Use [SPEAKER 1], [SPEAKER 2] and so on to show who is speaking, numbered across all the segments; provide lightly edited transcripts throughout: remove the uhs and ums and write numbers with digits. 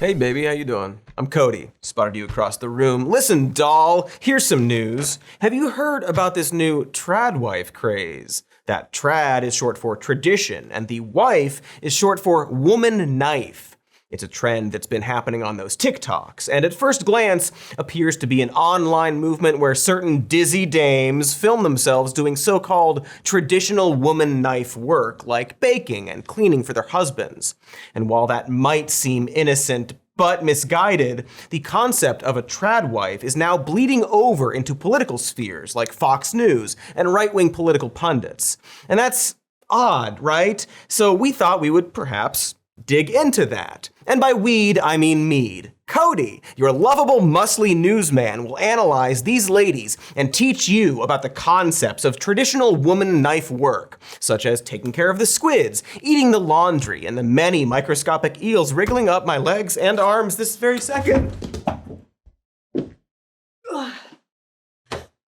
[SPEAKER 1] Hey baby, how you doing? I'm Cody. Spotted you across the room. Listen, doll, here's some news. Have you heard about this new Tradwife craze? That trad is short for tradition, and the wife is short for woman knife. It's a trend that's been happening on those TikToks, and at first glance appears to be an online movement where certain dizzy dames film themselves doing so-called traditional woman knife work, like baking and cleaning for their husbands. And while that might seem innocent but misguided, the concept of a tradwife is now bleeding over into political spheres like Fox News and right-wing political pundits. And that's odd, right? So we thought we would perhaps dig into that. And by weed, I mean mead. Cody, your lovable, muscly newsman, will analyze these ladies and teach you about the concepts of traditional woman knife work, such as taking care of the squids, eating the laundry, and the many microscopic eels wriggling up my legs and arms this very second.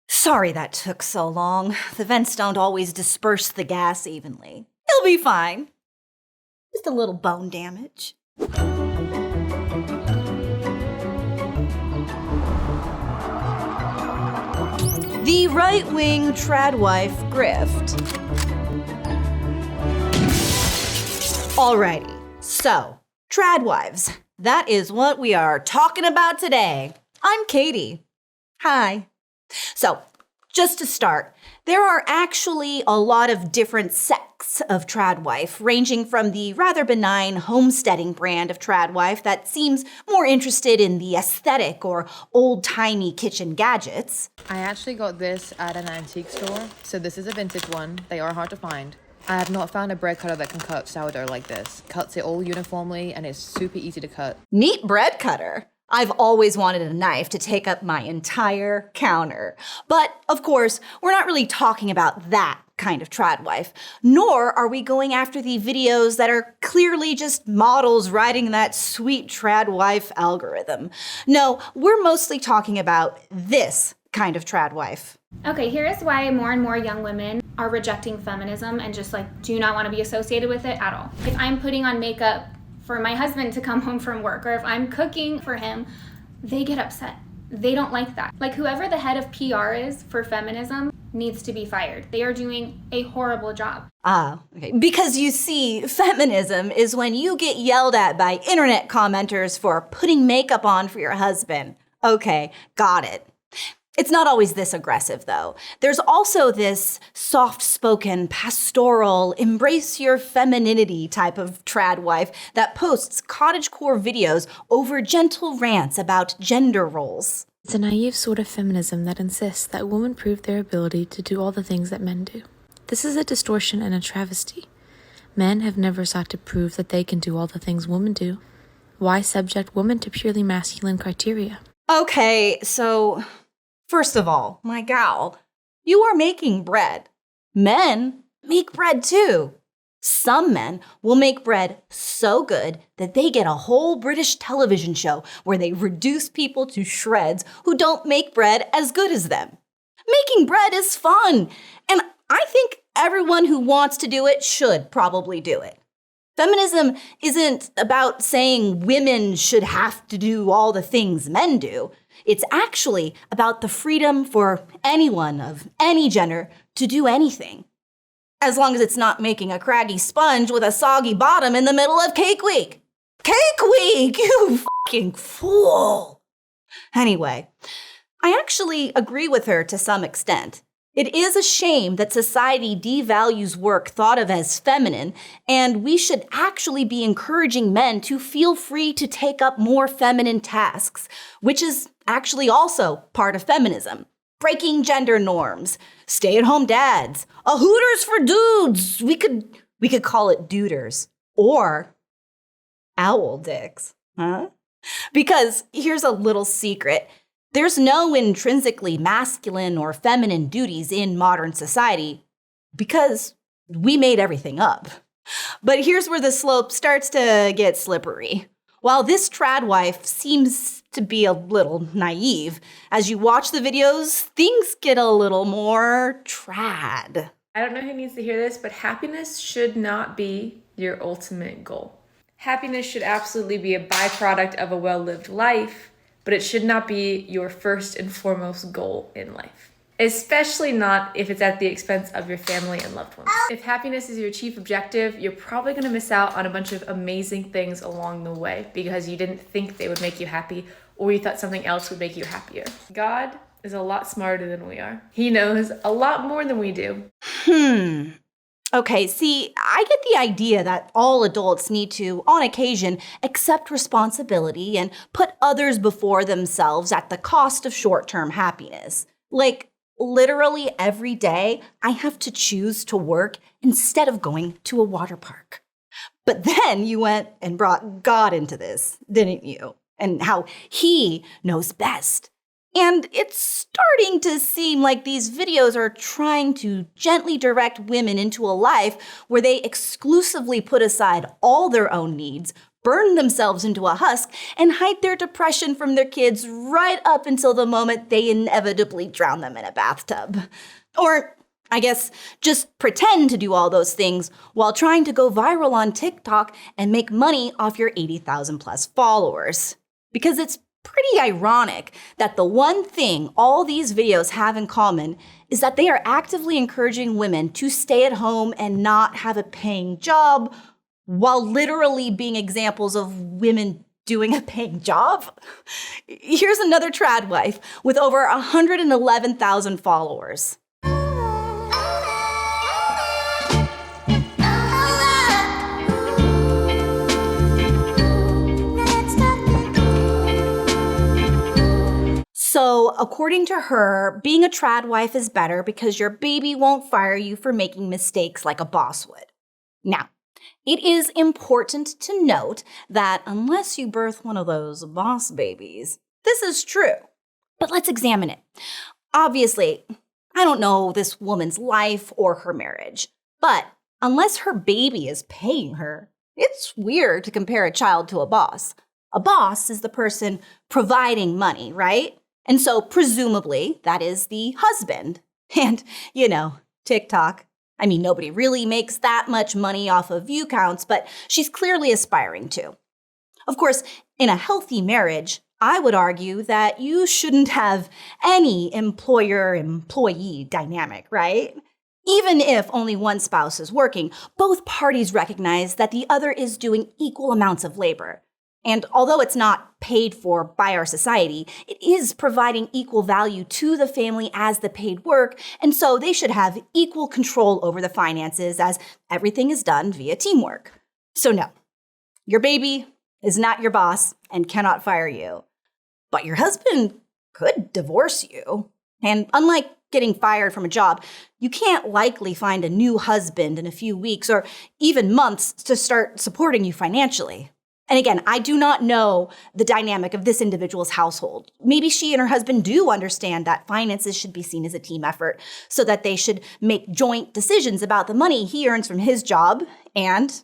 [SPEAKER 2] Sorry that took so long. The vents don't always disperse the gas evenly. It'll be fine. Just a little bone damage. The right-wing tradwife grift. Alrighty, so, tradwives. That is what we are talking about today. I'm Katy. Hi. So, just to start, there are actually a lot of different sects of tradwife, ranging from the rather benign homesteading brand of tradwife that seems more interested in the aesthetic or old-timey kitchen gadgets.
[SPEAKER 3] I actually got this at an antique store, so this is a vintage one. They are hard to find. I have not found a bread cutter that can cut sourdough like this. Cuts it all uniformly and is super easy to cut.
[SPEAKER 2] Neat bread cutter. I've always wanted a knife to take up my entire counter. But, of course, we're not really talking about that kind of tradwife, nor are we going after the videos that are clearly just models riding that sweet tradwife algorithm. No, we're mostly talking about this kind of tradwife.
[SPEAKER 4] Okay, here is why more and more young women are rejecting feminism and just do not want to be associated with it at all. If I'm putting on makeup for my husband to come home from work, or if I'm cooking for him, they get upset. They don't like that. Whoever the head of PR is for feminism needs to be fired. They are doing a horrible job.
[SPEAKER 2] Okay. Because you see, feminism is when you get yelled at by internet commenters for putting makeup on for your husband. Okay, got it. It's not always this aggressive, though. There's also this soft-spoken, pastoral, embrace your femininity type of tradwife that posts cottagecore videos over gentle rants about gender roles.
[SPEAKER 5] It's a naive sort of feminism that insists that women prove their ability to do all the things that men do. This is a distortion and a travesty. Men have never sought to prove that they can do all the things women do. Why subject women to purely masculine criteria?
[SPEAKER 2] Okay, so first of all, my gal, you are making bread. Men make bread too. Some men will make bread so good that they get a whole British television show where they reduce people to shreds who don't make bread as good as them. Making bread is fun, and I think everyone who wants to do it should probably do it. Feminism isn't about saying women should have to do all the things men do. It's actually about the freedom for anyone of any gender to do anything. As long as it's not making a craggy sponge with a soggy bottom in the middle of Cake Week. Cake Week, you fucking fool! Anyway, I actually agree with her to some extent. It is a shame that society devalues work thought of as feminine, and we should actually be encouraging men to feel free to take up more feminine tasks, which is actually also part of feminism. Breaking gender norms, stay-at-home dads, a Hooters for dudes. We could call it duders, or owl dicks, huh? Because here's a little secret. There's no intrinsically masculine or feminine duties in modern society because we made everything up. But here's where the slope starts to get slippery. While this tradwife seems to be a little naive, as you watch the videos, things get a little more trad.
[SPEAKER 6] I don't know who needs to hear this, but happiness should not be your ultimate goal. Happiness should absolutely be a byproduct of a well-lived life, but it should not be your first and foremost goal in life. Especially not if it's at the expense of your family and loved ones. If happiness is your chief objective, you're probably gonna miss out on a bunch of amazing things along the way because you didn't think they would make you happy or you thought something else would make you happier. God is a lot smarter than we are. He knows a lot more than we do.
[SPEAKER 2] Okay, see, I get the idea that all adults need to, on occasion, accept responsibility and put others before themselves at the cost of short-term happiness. Like, literally every day, I have to choose to work instead of going to a water park. But then you went and brought God into this, didn't you? And how he knows best. And it's starting to seem like these videos are trying to gently direct women into a life where they exclusively put aside all their own needs, burn themselves into a husk, and hide their depression from their kids right up until the moment they inevitably drown them in a bathtub. Or, I guess, just pretend to do all those things while trying to go viral on TikTok and make money off your 80,000 plus followers. Because it's pretty ironic that the one thing all these videos have in common is that they are actively encouraging women to stay at home and not have a paying job, while literally being examples of women doing a paying job. Here's another Tradwife with over 111,000 followers. So, according to her, being a Tradwife is better because your baby won't fire you for making mistakes like a boss would. Now, it is important to note that unless you birth one of those boss babies, this is true. But let's examine it. Obviously, I don't know this woman's life or her marriage, but unless her baby is paying her, it's weird to compare a child to a boss. A boss is the person providing money, right? And so presumably that is the husband. And, TikTok. I mean, nobody really makes that much money off of view counts, but she's clearly aspiring to. Of course, in a healthy marriage, I would argue that you shouldn't have any employer-employee dynamic, right? Even if only one spouse is working, both parties recognize that the other is doing equal amounts of labor. And although it's not paid for by our society, it is providing equal value to the family as the paid work, and so they should have equal control over the finances as everything is done via teamwork. So no, your baby is not your boss and cannot fire you. But your husband could divorce you. And unlike getting fired from a job, you can't likely find a new husband in a few weeks or even months to start supporting you financially. And again, I do not know the dynamic of this individual's household. Maybe she and her husband do understand that finances should be seen as a team effort, so that they should make joint decisions about the money he earns from his job and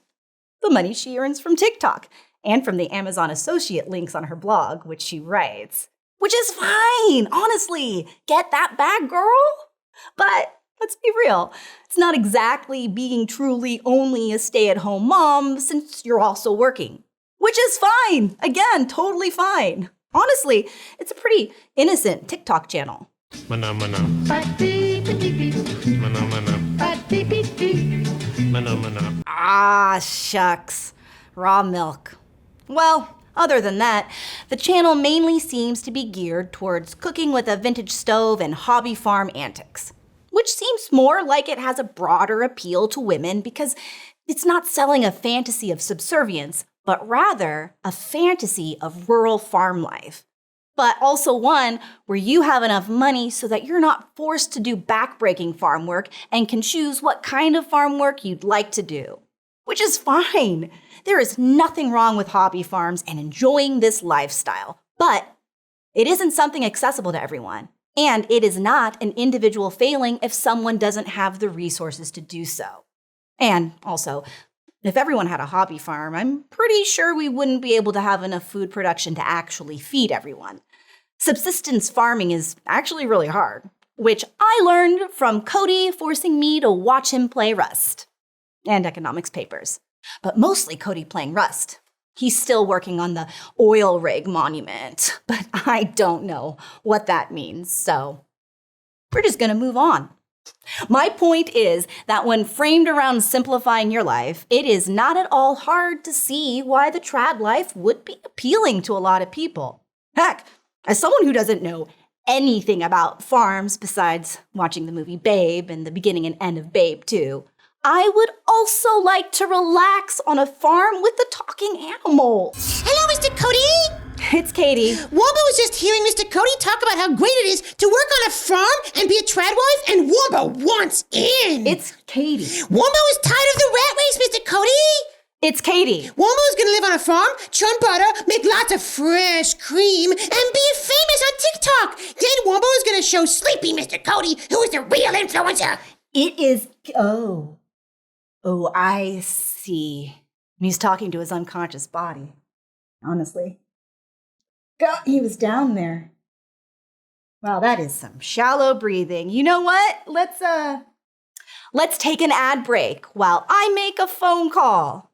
[SPEAKER 2] the money she earns from TikTok and from the Amazon associate links on her blog, which she writes. Which is fine, honestly. Get that bag, girl. But let's be real. It's not exactly being truly only a stay-at-home mom since you're also working. Which is fine. Again, totally fine. Honestly, it's a pretty innocent TikTok channel.
[SPEAKER 7] Mana, mana. Mana, mana.
[SPEAKER 2] Ah, shucks. Raw milk. Well, other than that, the channel mainly seems to be geared towards cooking with a vintage stove and hobby farm antics, which seems more like it has a broader appeal to women because it's not selling a fantasy of subservience, but rather a fantasy of rural farm life. But also one where you have enough money so that you're not forced to do backbreaking farm work and can choose what kind of farm work you'd like to do. Which is fine. There is nothing wrong with hobby farms and enjoying this lifestyle. But it isn't something accessible to everyone. And it is not an individual failing if someone doesn't have the resources to do so. And also, if everyone had a hobby farm, I'm pretty sure we wouldn't be able to have enough food production to actually feed everyone. Subsistence farming is actually really hard, which I learned from Cody forcing me to watch him play Rust. And economics papers. But mostly Cody playing Rust. He's still working on the oil rig monument, but I don't know what that means, so we're just gonna move on. My point is that when framed around simplifying your life, it is not at all hard to see why the trad life would be appealing to a lot of people. Heck, as someone who doesn't know anything about farms besides watching the movie Babe and the beginning and end of Babe 2, I would also like to relax on a farm with a talking animal.
[SPEAKER 7] Hello, Mr. Cody.
[SPEAKER 2] It's Katy.
[SPEAKER 7] Wombo was just hearing Mr. Cody talk about how great it is to work on a farm and be a tradwife, and Wombo wants in.
[SPEAKER 2] It's Katy.
[SPEAKER 7] Wombo is tired of the rat race, Mr. Cody.
[SPEAKER 2] It's Katy.
[SPEAKER 7] Wombo's gonna live on a farm, churn butter, make lots of fresh cream, and be famous on TikTok. Then Wombo is gonna show sleepy Mr. Cody who is the real influencer.
[SPEAKER 2] It is... Oh, I see. He's talking to his unconscious body. Honestly. God, he was down there. Wow, that is some shallow breathing. You know what? Let's take an ad break while I make a phone call.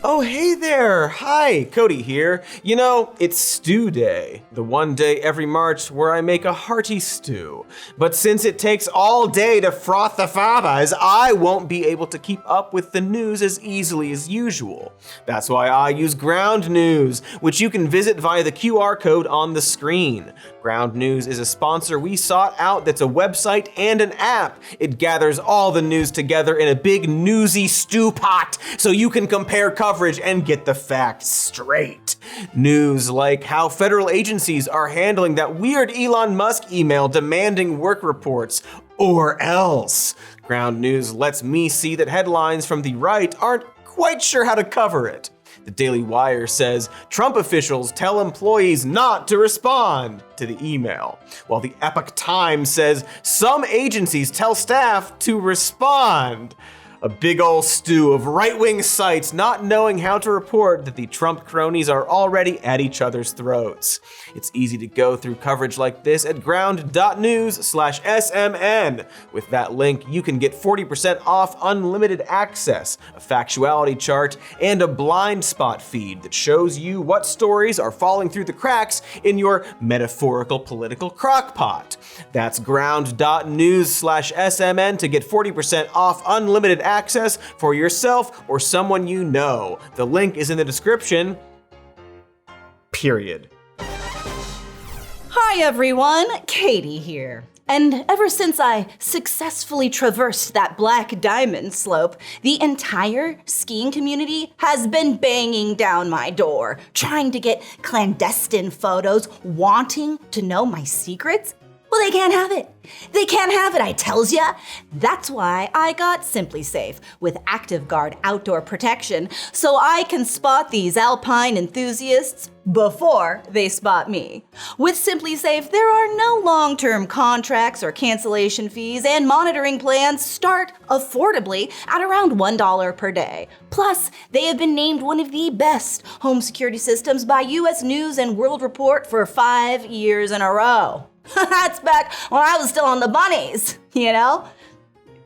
[SPEAKER 1] Oh, hey there. Hi, Cody here. You know, it's Stew Day, the one day every March where I make a hearty stew. But since it takes all day to froth the fabas, I won't be able to keep up with the news as easily as usual. That's why I use Ground News, which you can visit via the QR code on the screen. Ground News is a sponsor we sought out that's a website and an app. It gathers all the news together in a big newsy stew pot so you can compare coverage and get the facts straight. News like how federal agencies are handling that weird Elon Musk email demanding work reports, or else. Ground News lets me see that headlines from the right aren't quite sure how to cover it. The Daily Wire says Trump officials tell employees not to respond to the email, while the Epoch Times says some agencies tell staff to respond. A big ol' stew of right-wing sites not knowing how to report that the Trump cronies are already at each other's throats. It's easy to go through coverage like this at ground.news/SMN. With that link, you can get 40% off unlimited access, a factuality chart, and a blind spot feed that shows you what stories are falling through the cracks in your metaphorical political crockpot. That's ground.news/SMN to get 40% off unlimited access for yourself or someone you know. The link is in the description. Period.
[SPEAKER 2] Hi everyone, Katy here. And ever since I successfully traversed that black diamond slope, the entire skiing community has been banging down my door, trying to get clandestine photos, wanting to know my secrets. Well, they can't have it. They can't have it, I tells ya. That's why I got Simply Safe with Active Guard outdoor protection, so I can spot these alpine enthusiasts before they spot me. With Simply Safe, there are no long-term contracts or cancellation fees, and monitoring plans start affordably at around $1 per day. Plus, they have been named one of the best home security systems by US News and World Report for 5 years in a row. That's back when I was still on the bunnies, you know?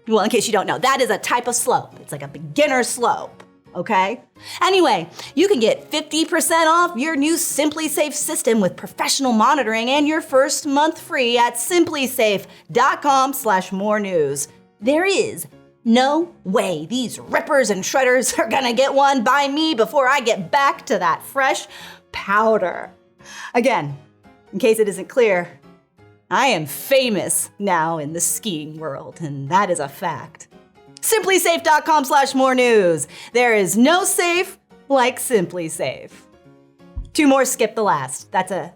[SPEAKER 2] Well, in case you don't know, that is a type of slope. It's like a beginner slope, okay? Anyway, you can get 50% off your new Simply Safe system with professional monitoring and your first month free at simplysafe.com/more news. There is no way these rippers and shredders are gonna get one by me before I get back to that fresh powder. Again, in case it isn't clear, I am famous now in the skiing world, and that is a fact. Simplysafe.com/more news. There is no safe like Simply Safe. 2 more skip the last. That's a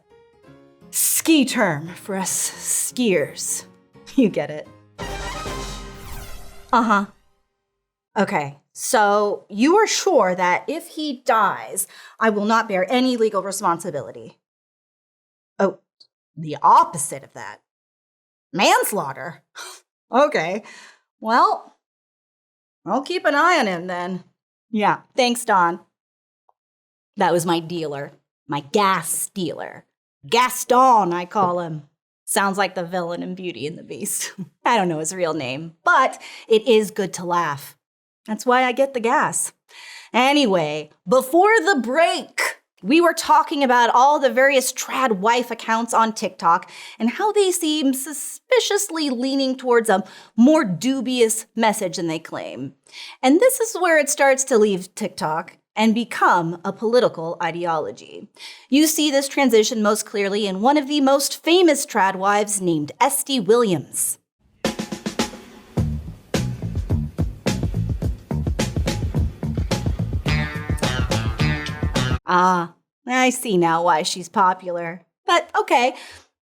[SPEAKER 2] ski term for us skiers. You get it. Uh-huh. Okay, so you are sure that if he dies, I will not bear any legal responsibility? Oh, the opposite of that. Manslaughter? Okay, well, I'll keep an eye on him then. Yeah, thanks, Don. That was my dealer, my gas dealer. Gaston, I call him. Sounds like the villain in Beauty and the Beast. I don't know his real name, but it is good to laugh. That's why I get the gas. Anyway, before the break, we were talking about all the various Tradwife accounts on TikTok and how they seem suspiciously leaning towards a more dubious message than they claim. And this is where it starts to leave TikTok and become a political ideology. You see this transition most clearly in one of the most famous Tradwives named Esty Williams. Ah, I see now why she's popular. But okay,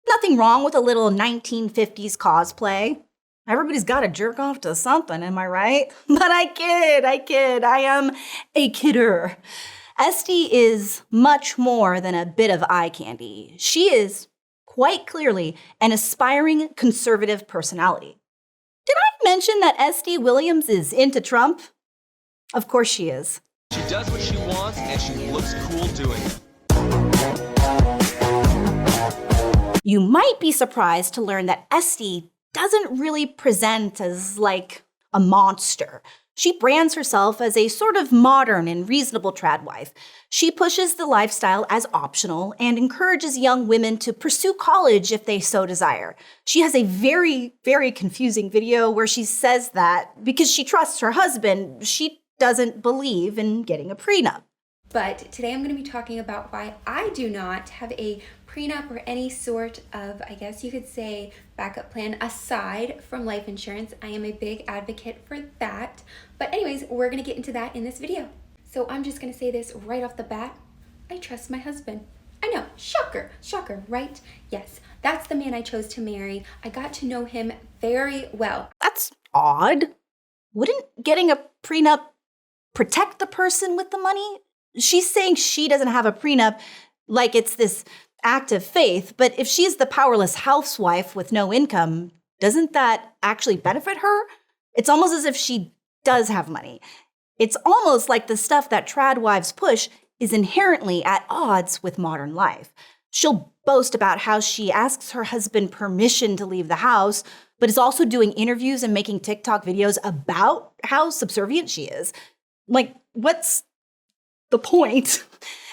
[SPEAKER 2] nothing wrong with a little 1950s cosplay. Everybody's got to jerk off to something, am I right? But I kid. I am a kidder. Esty is much more than a bit of eye candy. She is, quite clearly, an aspiring conservative personality. Did I mention that Esty Williams is into Trump? Of course she is.
[SPEAKER 8] She does what she wants, and she looks cool doing it.
[SPEAKER 2] You might be surprised to learn that Esty doesn't really present as like a monster. She brands herself as a sort of modern and reasonable Tradwife. She pushes the lifestyle as optional and encourages young women to pursue college if they so desire. She has a very, very confusing video where she says that because she trusts her husband, she doesn't believe in getting a prenup.
[SPEAKER 9] But today I'm going to be talking about why I do not have a prenup or any sort of, I guess you could say, backup plan aside from life insurance. I am a big advocate for that. But anyways, we're going to get into that in this video. So I'm just going to say this right off the bat. I trust my husband. I know, shocker, right? Yes, that's the man I chose to marry. I got to know him very well.
[SPEAKER 2] That's odd. Wouldn't getting a prenup protect the person with the money? She's saying she doesn't have a prenup like it's this act of faith, but if she's the powerless housewife with no income, doesn't that actually benefit her? It's almost as if she does have money. It's almost like the stuff that Tradwives push is inherently at odds with modern life. She'll boast about how she asks her husband permission to leave the house, but is also doing interviews and making TikTok videos about how subservient she is. Like, what's the point?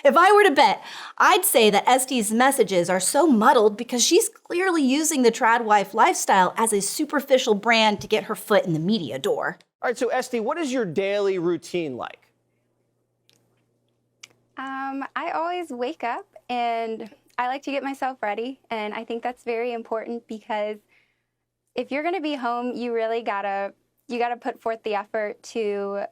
[SPEAKER 2] If I were to bet, I'd say that Esty's messages are so muddled because she's clearly using the Tradwife lifestyle as a superficial brand to get her foot in the media door.
[SPEAKER 10] All right, so Esty, what is your daily routine like?
[SPEAKER 11] I always wake up and I like to get myself ready, and I think that's very important because if you're going to be home, you really gotta put forth the effort to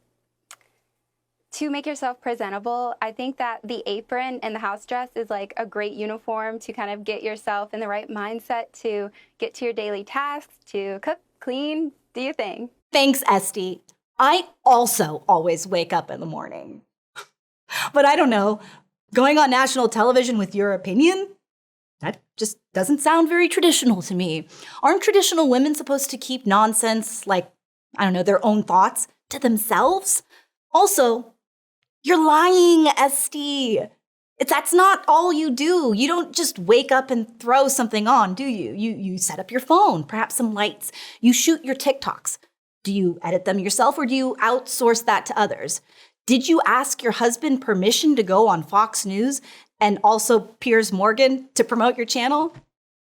[SPEAKER 11] make yourself presentable. I think that the apron and the house dress is like a great uniform to kind of get yourself in the right mindset to get to your daily tasks, to cook, clean, do your thing.
[SPEAKER 2] Thanks, Esty. I also always wake up in the morning. But I don't know, going on national television with your opinion? That just doesn't sound very traditional to me. Aren't traditional women supposed to keep nonsense, like, I don't know, their own thoughts to themselves? Also, you're lying, Esty. That's not all you do. You don't just wake up and throw something on, do you? You set up your phone, perhaps some lights. You shoot your TikToks. Do you edit them yourself or do you outsource that to others? Did you ask your husband permission to go on Fox News and also Piers Morgan to promote your channel?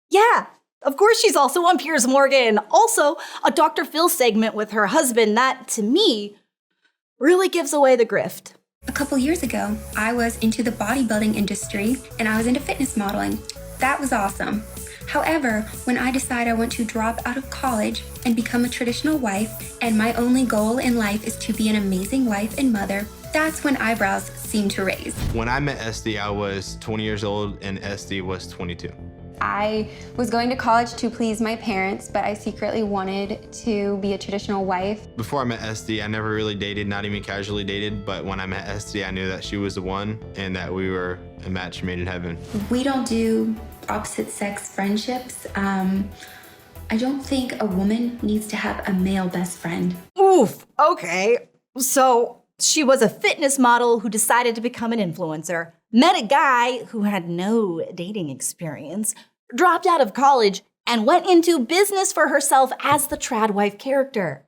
[SPEAKER 2] Yeah, of course she's also on Piers Morgan. Also, a Dr. Phil segment with her husband that, to me, really gives away the grift.
[SPEAKER 9] A couple years ago, I was into the bodybuilding industry and I was into fitness modeling. That was awesome. However, when I decide I want to drop out of college and become a traditional wife, and my only goal in life is to be an amazing wife and mother, that's when eyebrows seem to raise.
[SPEAKER 12] When I met Esty, I was 20 years old and Esty was 22.
[SPEAKER 11] I was going to college to please my parents, but I secretly wanted to be a traditional wife.
[SPEAKER 12] Before I met Esty, I never really dated, not even casually dated, but when I met Esty, I knew that she was the one and that we were a match made in heaven.
[SPEAKER 9] We don't do opposite sex friendships. I don't think a woman needs to have a male best friend.
[SPEAKER 2] Oof, okay. So she was a fitness model who decided to become an influencer, met a guy who had no dating experience, dropped out of college, and went into business for herself as the Tradwife character.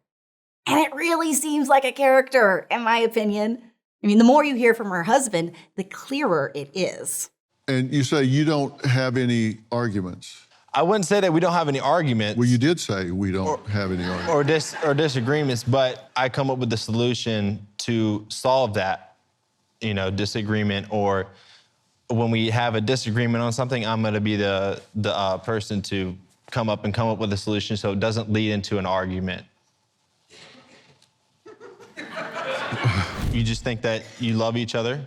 [SPEAKER 2] And it really seems like a character, in my opinion. I mean, the more you hear from her husband, the clearer it is.
[SPEAKER 13] And you say you don't have any arguments.
[SPEAKER 12] I wouldn't say that we don't have any arguments.
[SPEAKER 13] Well, you did say we don't have any arguments.
[SPEAKER 12] Or disagreements, but I come up with the solution to solve that, disagreement. Or when we have a disagreement on something, I'm gonna be the person to come up with a solution so it doesn't lead into an argument. You just think that you love each other,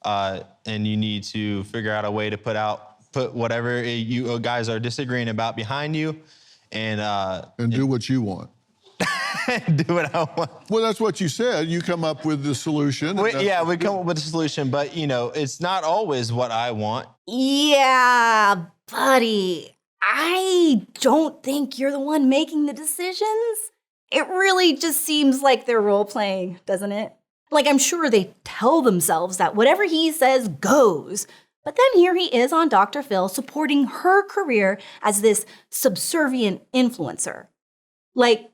[SPEAKER 12] and you need to figure out a way to put whatever you guys are disagreeing about behind you, and
[SPEAKER 13] do what you want.
[SPEAKER 12] Do what I want.
[SPEAKER 13] Well, that's what you said. You come up with the solution.
[SPEAKER 12] We come up with a solution, but it's not always what I want.
[SPEAKER 2] Yeah, buddy. I don't think you're the one making the decisions. It really just seems like they're role-playing, doesn't it? Like, I'm sure they tell themselves that whatever he says goes. But then here he is on Dr. Phil supporting her career as this subservient influencer. Like,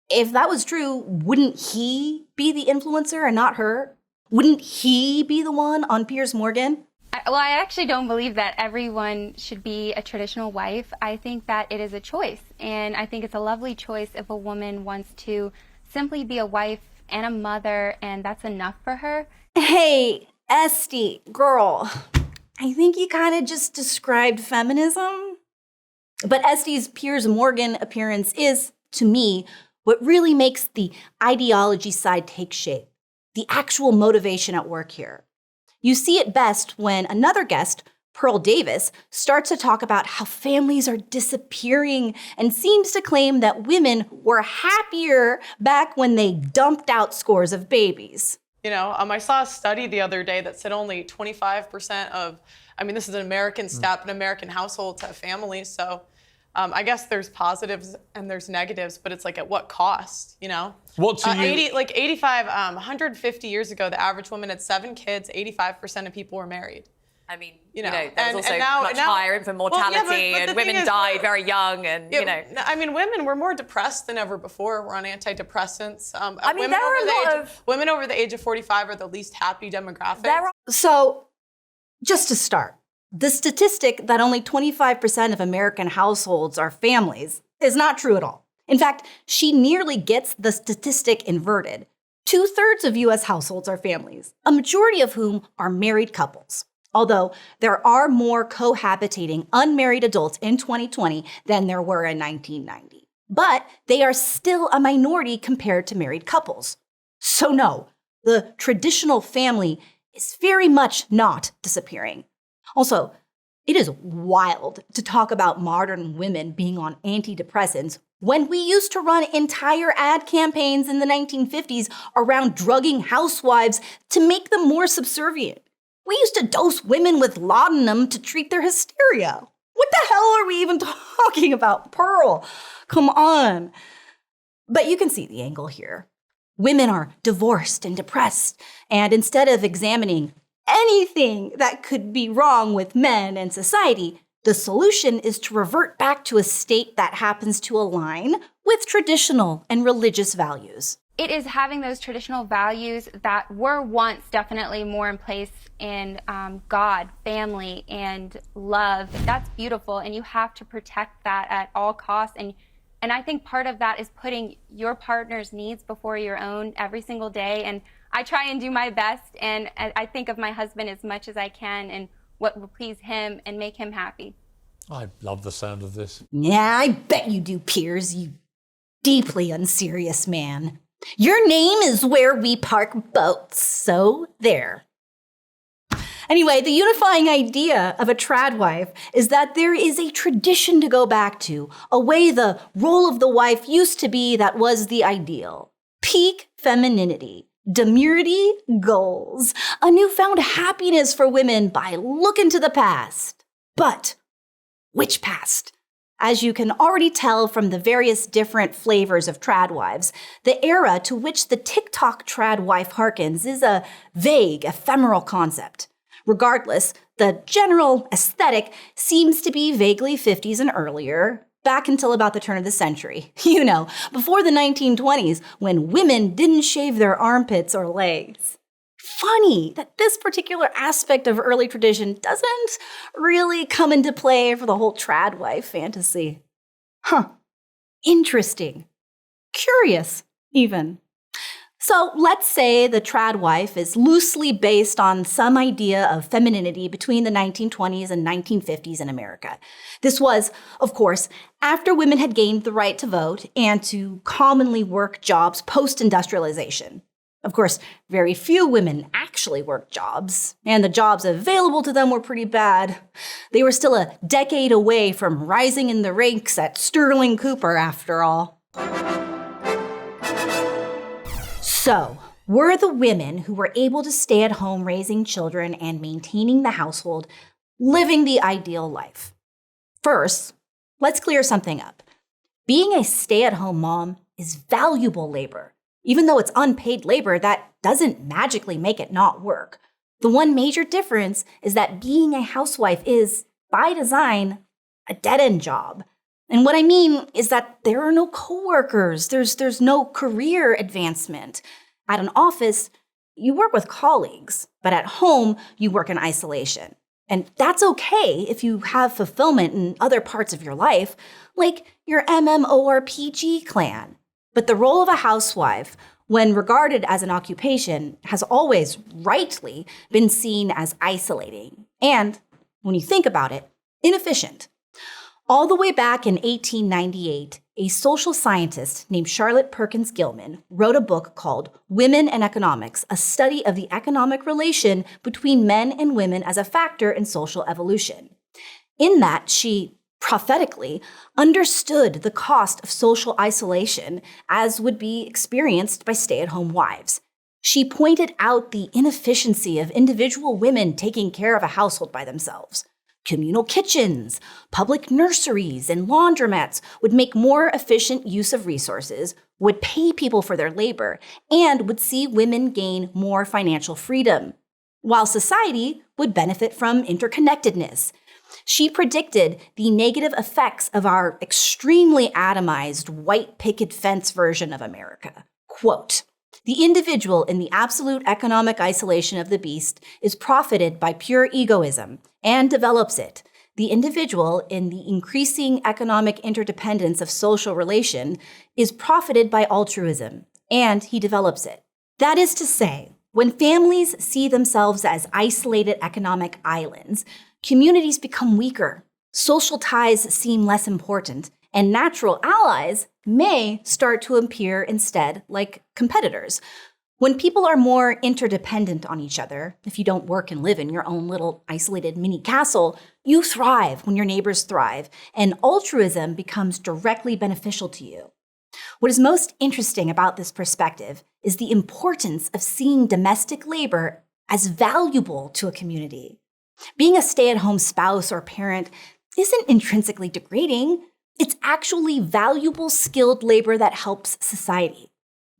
[SPEAKER 2] if that was true, wouldn't he be the influencer and not her? Wouldn't he be the one on Piers Morgan?
[SPEAKER 11] I actually don't believe that everyone should be a traditional wife. I think that it is a choice. And I think it's a lovely choice if a woman wants to simply be a wife and a mother, and that's enough for her.
[SPEAKER 2] Hey, Esty, girl, I think you kind of just described feminism. But Esty's Piers Morgan appearance is, to me, what really makes the ideology side take shape, the actual motivation at work here. You see it best when another guest, Pearl Davis, starts to talk about how families are disappearing and seems to claim that women were happier back when they dumped out scores of babies.
[SPEAKER 14] I saw a study the other day that said only 25% of, this is an American stat, but American households have families. So I guess there's positives and there's negatives, but it's like at what cost,
[SPEAKER 15] What to you?
[SPEAKER 14] 150 years ago, the average woman had 7 kids, 85% of people were married.
[SPEAKER 16] There was also much higher infant mortality, and women died very young, and
[SPEAKER 14] women were more depressed than ever before. We're on antidepressants. Women over the age of 45 are the least happy demographic.
[SPEAKER 2] So, just to start, the statistic that only 25% of American households are families is not true at all. In fact, she nearly gets the statistic inverted. 2/3 of US households are families, a majority of whom are married couples. Although there are more cohabitating unmarried adults in 2020 than there were in 1990. But they are still a minority compared to married couples. So no, the traditional family is very much not disappearing. Also, it is wild to talk about modern women being on antidepressants when we used to run entire ad campaigns in the 1950s around drugging housewives to make them more subservient. We used to dose women with laudanum to treat their hysteria. What the hell are we even talking about, Pearl? Come on. But you can see the angle here. Women are divorced and depressed, and instead of examining anything that could be wrong with men and society, the solution is to revert back to a state that happens to align with traditional and religious values.
[SPEAKER 11] It is having those traditional values that were once definitely more in place in God, family, and love. That's beautiful, and you have to protect that at all costs. And I think part of that is putting your partner's needs before your own every single day. And I try and do my best, and I think of my husband as much as I can and what will please him and make him happy.
[SPEAKER 15] I love the sound of this.
[SPEAKER 2] Yeah, I bet you do, Piers, you deeply unserious man. Your name is where we park boats, so there. Anyway, the unifying idea of a tradwife is that there is a tradition to go back to, a way the role of the wife used to be that was the ideal. Peak femininity, demurity, goals, a newfound happiness for women by looking to the past. But which past? As you can already tell from the various different flavors of tradwives, the era to which the tik-tok tradwife harkens is a vague, ephemeral concept. Regardless, the general aesthetic seems to be vaguely 50s and earlier, back until about the turn of the century. Before the 1920s, when women didn't shave their armpits or legs. funny that this particular aspect of early tradition doesn't really come into play for the whole Tradwife fantasy. Huh. Interesting. Curious, even. So let's say the Tradwife is loosely based on some idea of femininity between the 1920s and 1950s in America. This was, of course, after women had gained the right to vote and to commonly work jobs post-industrialization. Of course, very few women actually worked jobs, and the jobs available to them were pretty bad. They were still a decade away from rising in the ranks at Sterling Cooper, after all. So, were the women who were able to stay at home raising children and maintaining the household living the ideal life? First, let's clear something up. Being a stay-at-home mom is valuable labor. Even though it's unpaid labor, that doesn't magically make it not work. The one major difference is that being a housewife is, by design, a dead-end job. And what I mean is that there are no coworkers, there's no career advancement. At an office, you work with colleagues, but at home, you work in isolation. And that's okay if you have fulfillment in other parts of your life, like your MMORPG clan. But the role of a housewife, when regarded as an occupation, has always rightly been seen as isolating. And, when you think about it, inefficient. All the way back in 1898, a social scientist named Charlotte Perkins Gilman wrote a book called Women and Economics, a study of the economic relation between men and women as a factor in social evolution. In that, she prophetically understood the cost of social isolation as would be experienced by stay-at-home wives. She pointed out the inefficiency of individual women taking care of a household by themselves. Communal kitchens, public nurseries, and laundromats would make more efficient use of resources, would pay people for their labor, and would see women gain more financial freedom, while society would benefit from interconnectedness. She predicted the negative effects of our extremely atomized white picket fence version of America. Quote, "The individual in the absolute economic isolation of the beast is profited by pure egoism and develops it. The individual in the increasing economic interdependence of social relation is profited by altruism, and he develops it." That is to say, when families see themselves as isolated economic islands, communities become weaker, social ties seem less important, and natural allies may start to appear instead like competitors. When people are more interdependent on each other, if you don't work and live in your own little isolated mini castle, you thrive when your neighbors thrive, and altruism becomes directly beneficial to you. What is most interesting about this perspective is the importance of seeing domestic labor as valuable to a community. Being a stay-at-home spouse or parent isn't intrinsically degrading. It's actually valuable, skilled labor that helps society.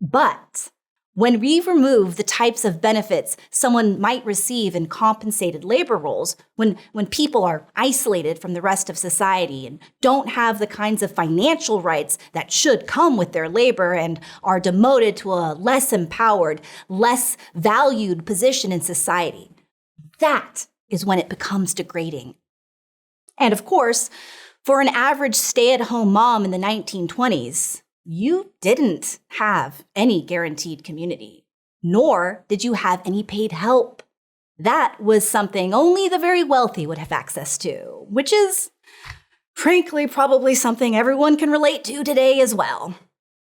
[SPEAKER 2] But when we remove the types of benefits someone might receive in compensated labor roles, when people are isolated from the rest of society and don't have the kinds of financial rights that should come with their labor and are demoted to a less empowered, less valued position in society, that is when it becomes degrading. And of course, for an average stay-at-home mom in the 1920s, you didn't have any guaranteed community, nor did you have any paid help. That was something only the very wealthy would have access to, which is, frankly, probably something everyone can relate to today as well.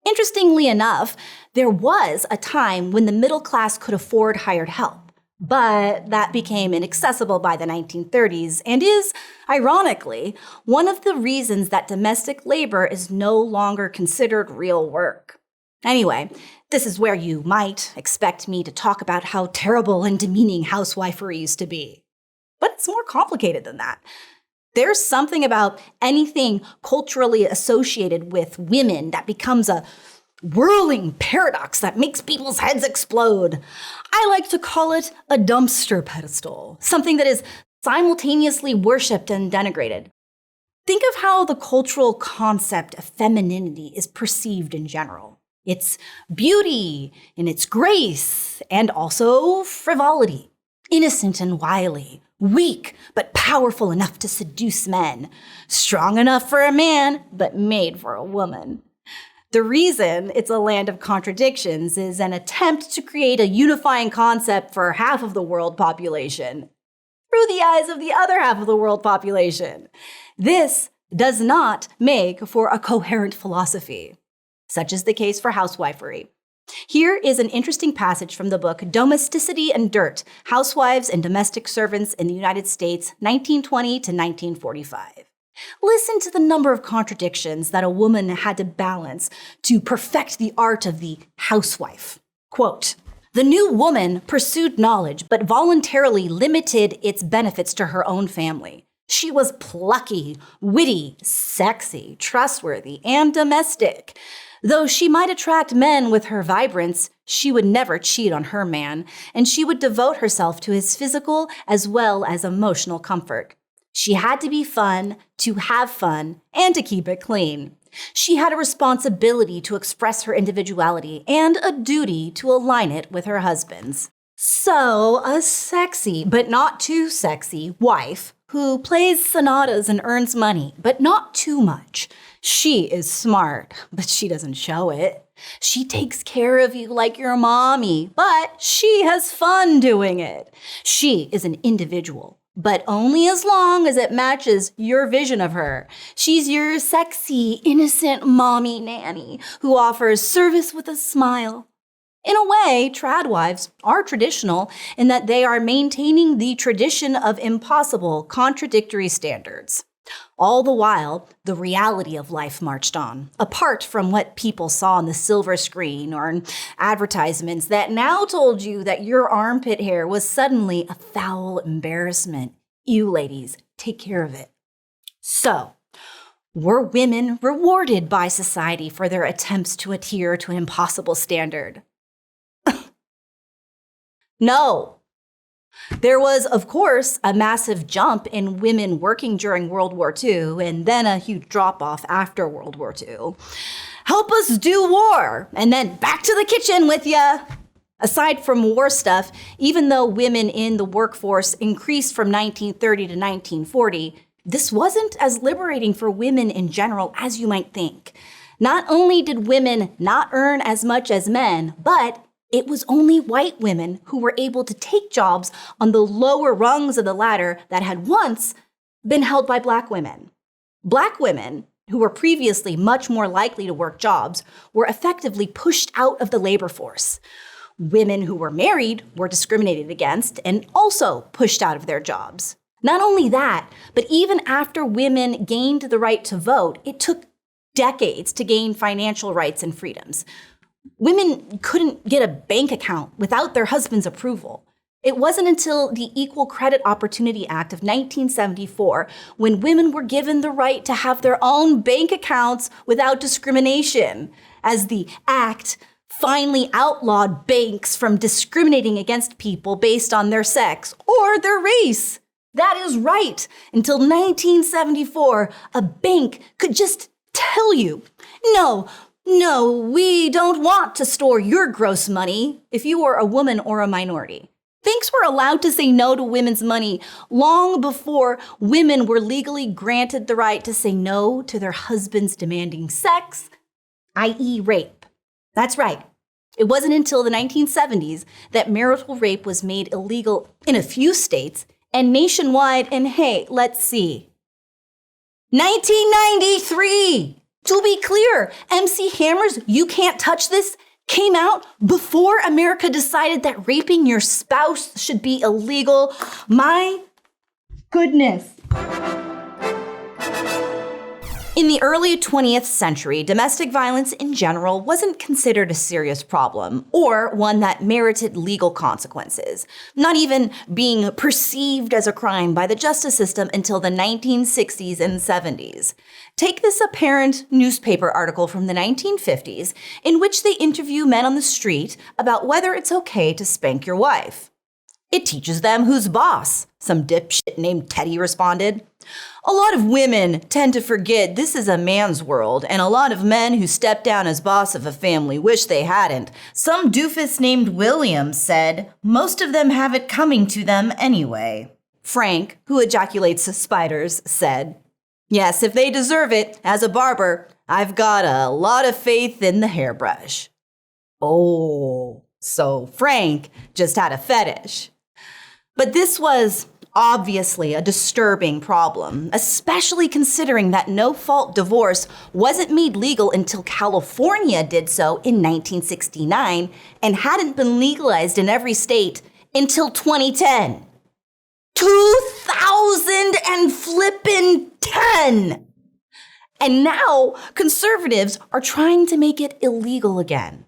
[SPEAKER 2] Interestingly enough, there was a time when the middle class could afford hired help. But that became inaccessible by the 1930s and is, ironically, one of the reasons that domestic labor is no longer considered real work. Anyway, this is where you might expect me to talk about how terrible and demeaning housewifery used to be. But it's more complicated than that. There's something about anything culturally associated with women that becomes a whirling paradox that makes people's heads explode. I like to call it a dumpster pedestal, something that is simultaneously worshipped and denigrated. Think of how the cultural concept of femininity is perceived in general. Its beauty, in its grace, and also frivolity. Innocent and wily, weak but powerful enough to seduce men, strong enough for a man but made for a woman. The reason it's a land of contradictions is an attempt to create a unifying concept for half of the world population through the eyes of the other half of the world population. This does not make for a coherent philosophy. Such is the case for housewifery. Here is an interesting passage from the book Domesticity and Dirt, Housewives and Domestic Servants in the United States, 1920 to 1945. Listen to the number of contradictions that a woman had to balance to perfect the art of the housewife. Quote, "The new woman pursued knowledge, but voluntarily limited its benefits to her own family. She was plucky, witty, sexy, trustworthy, and domestic. Though she might attract men with her vibrance, she would never cheat on her man, and she would devote herself to his physical as well as emotional comfort. She had to be fun, to have fun, and to keep it clean. She had a responsibility to express her individuality and a duty to align it with her husband's. So, a sexy, but not too sexy, wife who plays sonatas and earns money, but not too much. She is smart, but she doesn't show it. She takes care of you like your mommy, but she has fun doing it. She is an individual, but only as long as it matches your vision of her. She's your sexy, innocent mommy nanny who offers service with a smile. In a way, Tradwives are traditional in that they are maintaining the tradition of impossible, contradictory standards. All the while, the reality of life marched on, apart from what people saw on the silver screen or in advertisements that now told you that your armpit hair was suddenly a foul embarrassment. You ladies, take care of it. So, were women rewarded by society for their attempts to adhere to an impossible standard? No. There was, of course, a massive jump in women working during World War II and then a huge drop-off after World War II. Help us do war, and then back to the kitchen with ya. Aside from war stuff, even though women in the workforce increased from 1930 to 1940, this wasn't as liberating for women in general as you might think. Not only did women not earn as much as men, but it was only white women who were able to take jobs on the lower rungs of the ladder that had once been held by black women. Black women, who were previously much more likely to work jobs, were effectively pushed out of the labor force. Women who were married were discriminated against and also pushed out of their jobs. Not only that, but even after women gained the right to vote, it took decades to gain financial rights and freedoms. Women couldn't get a bank account without their husband's approval. It wasn't until the Equal Credit Opportunity Act of 1974 when women were given the right to have their own bank accounts without discrimination, as the act finally outlawed banks from discriminating against people based on their sex or their race. That is right. Until 1974, a bank could just tell you, no, we don't want to store your gross money if you are a woman or a minority. Banks were allowed to say no to women's money long before women were legally granted the right to say no to their husbands demanding sex, i.e. rape. That's right. It wasn't until the 1970s that marital rape was made illegal in a few states and nationwide, and hey, let's see. 1993! To be clear, MC Hammer's You Can't Touch This came out before America decided that raping your spouse should be illegal. My goodness. In the early 20th century, domestic violence in general wasn't considered a serious problem or one that merited legal consequences, not even being perceived as a crime by the justice system until the 1960s and 70s. Take this apparent newspaper article from the 1950s in which they interview men on the street about whether it's okay to spank your wife. It teaches them who's boss, some dipshit named Teddy responded. A lot of women tend to forget this is a man's world, and a lot of men who step down as boss of a family wish they hadn't. Some doofus named William said, most of them have it coming to them anyway. Frank, who ejaculates spiders, said, yes, if they deserve it, as a barber, I've got a lot of faith in the hairbrush. Oh, so Frank just had a fetish. But this was obviously a disturbing problem, especially considering that no-fault divorce wasn't made legal until California did so in 1969 and hadn't been legalized in every state until 2010. 2010! And now conservatives are trying to make it illegal again.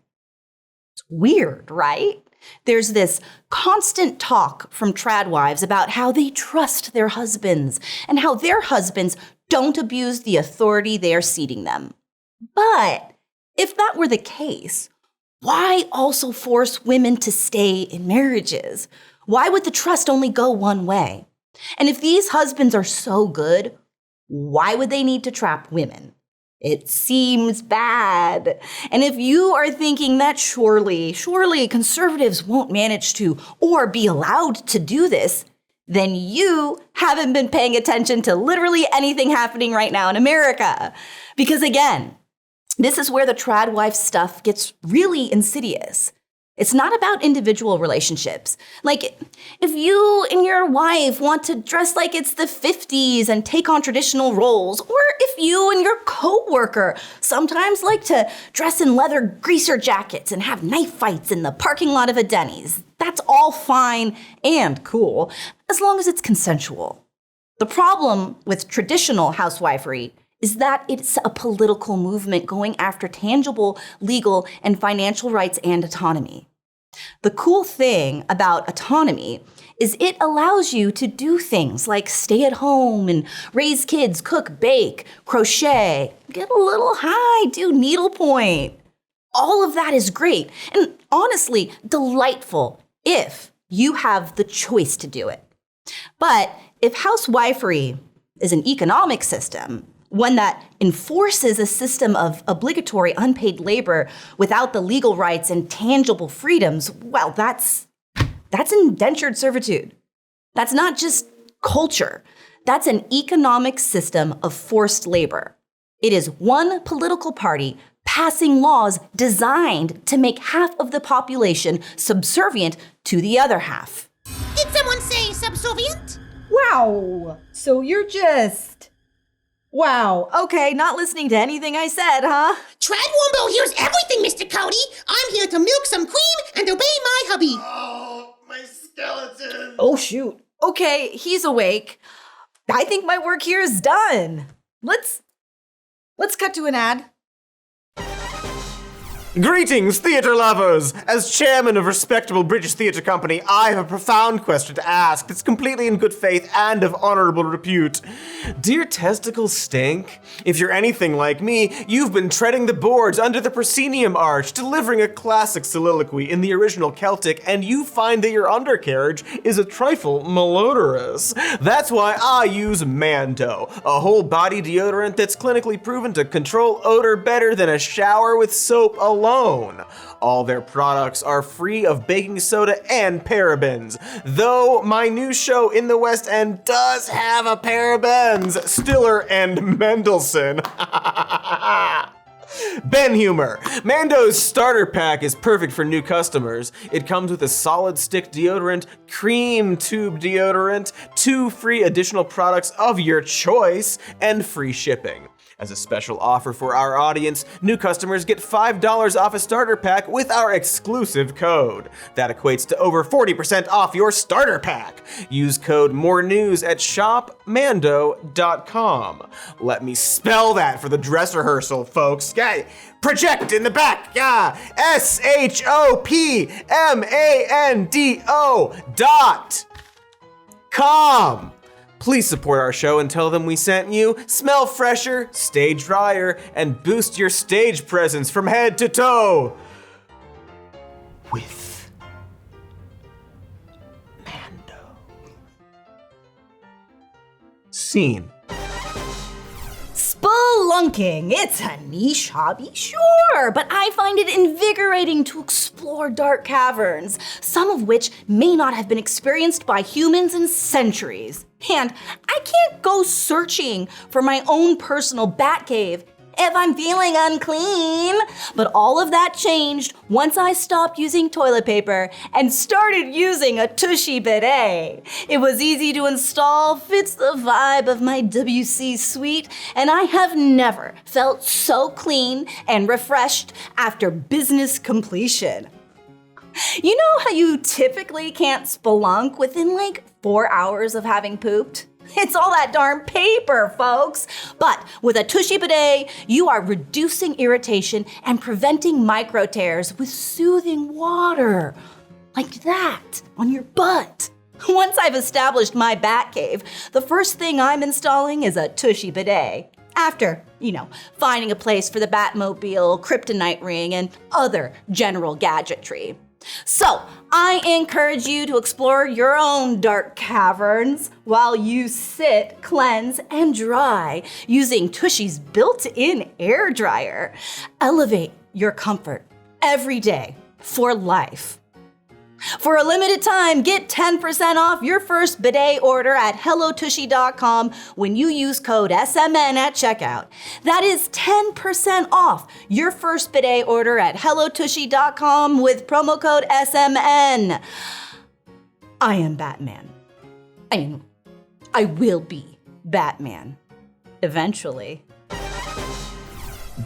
[SPEAKER 2] It's weird, right? There's this constant talk from Tradwives about how they trust their husbands and how their husbands don't abuse the authority they are ceding them. But if that were the case, why also force women to stay in marriages? Why would the trust only go one way? And if these husbands are so good, why would they need to trap women? It seems bad. And if you are thinking that surely conservatives won't manage to or be allowed to do this, then you haven't been paying attention to literally anything happening right now in America. Because again, this is where the Tradwife stuff gets really insidious. It's not about individual relationships. Like, if you and your wife want to dress like it's the 50s and take on traditional roles, or if you and your coworker sometimes like to dress in leather greaser jackets and have knife fights in the parking lot of a Denny's, that's all fine and cool, as long as it's consensual. The problem with traditional housewifery is that it's a political movement going after tangible legal and financial rights and autonomy. The cool thing about autonomy is it allows you to do things like stay at home and raise kids, cook, bake, crochet, get a little high, do needlepoint. All of that is great and honestly delightful if you have the choice to do it. But if housewifery is an economic system, one that enforces a system of obligatory unpaid labor without the legal rights and tangible freedoms, well, that's indentured servitude. That's not just culture. That's an economic system of forced labor. It is one political party passing laws designed to make half of the population subservient to the other half.
[SPEAKER 7] Did someone say subservient?
[SPEAKER 2] Wow. So you're just... Wow, okay, not listening to anything I said, huh?
[SPEAKER 7] Tradwombo hears everything, Mr. Cody. I'm here to milk some cream and obey my hubby.
[SPEAKER 1] Oh, my skeleton.
[SPEAKER 2] Oh, shoot. Okay, he's awake. I think my work here is done. Let's cut to an ad.
[SPEAKER 1] Greetings, theatre lovers! As chairman of respectable British theatre company, I have a profound question to ask that's completely in good faith and of honorable repute. Do your testicles stink? If you're anything like me, you've been treading the boards under the proscenium arch, delivering a classic soliloquy in the original Celtic, and you find that your undercarriage is a trifle malodorous. That's why I use Mando, a whole body deodorant that's clinically proven to control odor better than a shower with soap alone. All their products are free of baking soda and parabens, though my new show in the West End does have a parabens, Stiller and Mendelssohn. Ben Humor. Mando's starter pack is perfect for new customers. It comes with a solid stick deodorant, cream tube deodorant, 2 free additional products of your choice, and free shipping. As a special offer for our audience, new customers get $5 off a starter pack with our exclusive code. That equates to over 40% off your starter pack. Use code MORENEWS at shopmando.com. Let me spell that for the dress rehearsal, folks. Project in the back. shopmando.com. Please support our show and tell them we sent you. Smell fresher, stay drier, and boost your stage presence from head to toe with Mando. Scene.
[SPEAKER 2] Spelunking. It's a niche hobby, sure, but I find it invigorating to explore dark caverns, some of which may not have been experienced by humans in centuries. And I can't go searching for my own personal bat cave if I'm feeling unclean. But all of that changed once I stopped using toilet paper and started using a Tushy bidet. It was easy to install, fits the vibe of my WC suite, and I have never felt so clean and refreshed after business completion. You know how you typically can't spelunk within like 4 hours of having pooped? It's all that darn paper, folks. But with a Tushy bidet, you are reducing irritation and preventing micro tears with soothing water. Like that, on your butt. Once I've established my bat cave, the first thing I'm installing is a Tushy bidet. After, finding a place for the Batmobile, kryptonite ring, and other general gadgetry. So, I encourage you to explore your own dark caverns while you sit, cleanse, and dry using Tushy's built-in air dryer. Elevate your comfort every day for life. For a limited time, get 10% off your first bidet order at HelloTushy.com when you use code SMN at checkout. That is 10% off your first bidet order at HelloTushy.com with promo code SMN. I am Batman. I will be Batman. Eventually.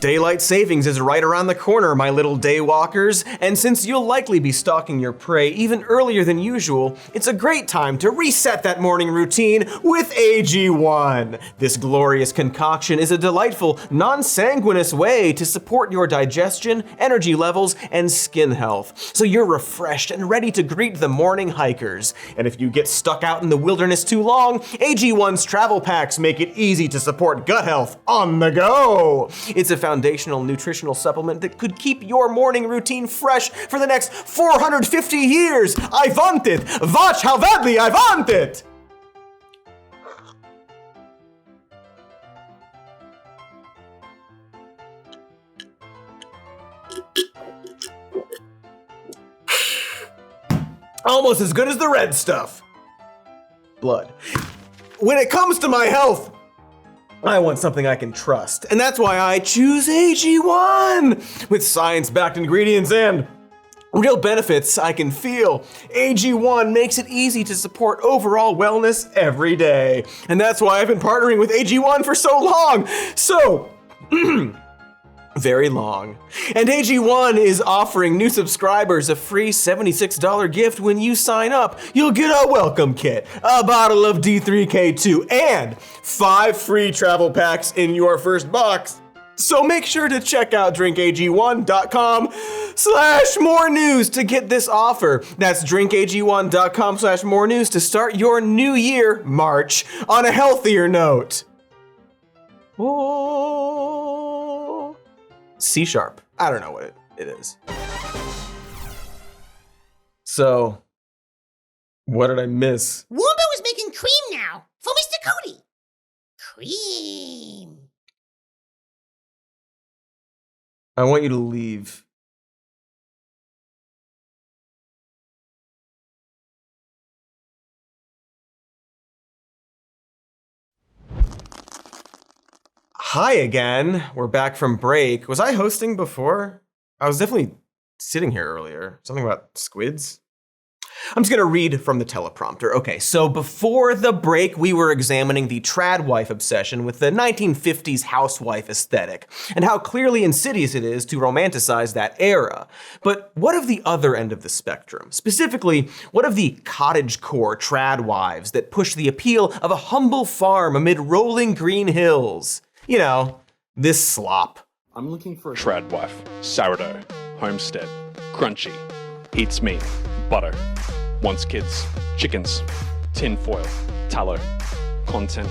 [SPEAKER 1] Daylight savings is right around the corner, my little daywalkers, and since you'll likely be stalking your prey even earlier than usual, it's a great time to reset that morning routine with AG1. This glorious concoction is a delightful, non-sanguinous way to support your digestion, energy levels, and skin health, so you're refreshed and ready to greet the morning hikers. And if you get stuck out in the wilderness too long, AG1's travel packs make it easy to support gut health on the go. It's a foundational nutritional supplement that could keep your morning routine fresh for the next 450 years. I want it! Watch how badly I want it! Almost as good as the red stuff. Blood. When it comes to my health, I want something I can trust, and that's why I choose AG1! With science-backed ingredients and real benefits I can feel, AG1 makes it easy to support overall wellness every day. And that's why I've been partnering with AG1 for so long. So, very long. And AG1 is offering new subscribers a free $76 gift when you sign up. You'll get a welcome kit, a bottle of D3K2, and 5 free travel packs in your first box. So make sure to check out drinkag1.com/more news to get this offer. That's drinkag1.com/more news to start your new year, March, on a healthier note. Oh. C#. I don't know what it is. So, what did I miss?
[SPEAKER 7] Wombo is making cream now for Mr. Cody. Cream.
[SPEAKER 1] I want you to leave. Hi again. We're back from break. Was I hosting before? I was definitely sitting here earlier. Something about squids? I'm just gonna read from the teleprompter. Okay, so before the break, we were examining the Tradwife obsession with the 1950s housewife aesthetic, and how clearly insidious it is to romanticize that era. But what of the other end of the spectrum? Specifically, what of the cottagecore Tradwives that push the appeal of a humble farm amid rolling green hills? You know, this slop.
[SPEAKER 17] I'm looking for a Tradwife, sourdough, homestead, crunchy, eats meat, butter, wants kids, chickens, tinfoil, tallow, content,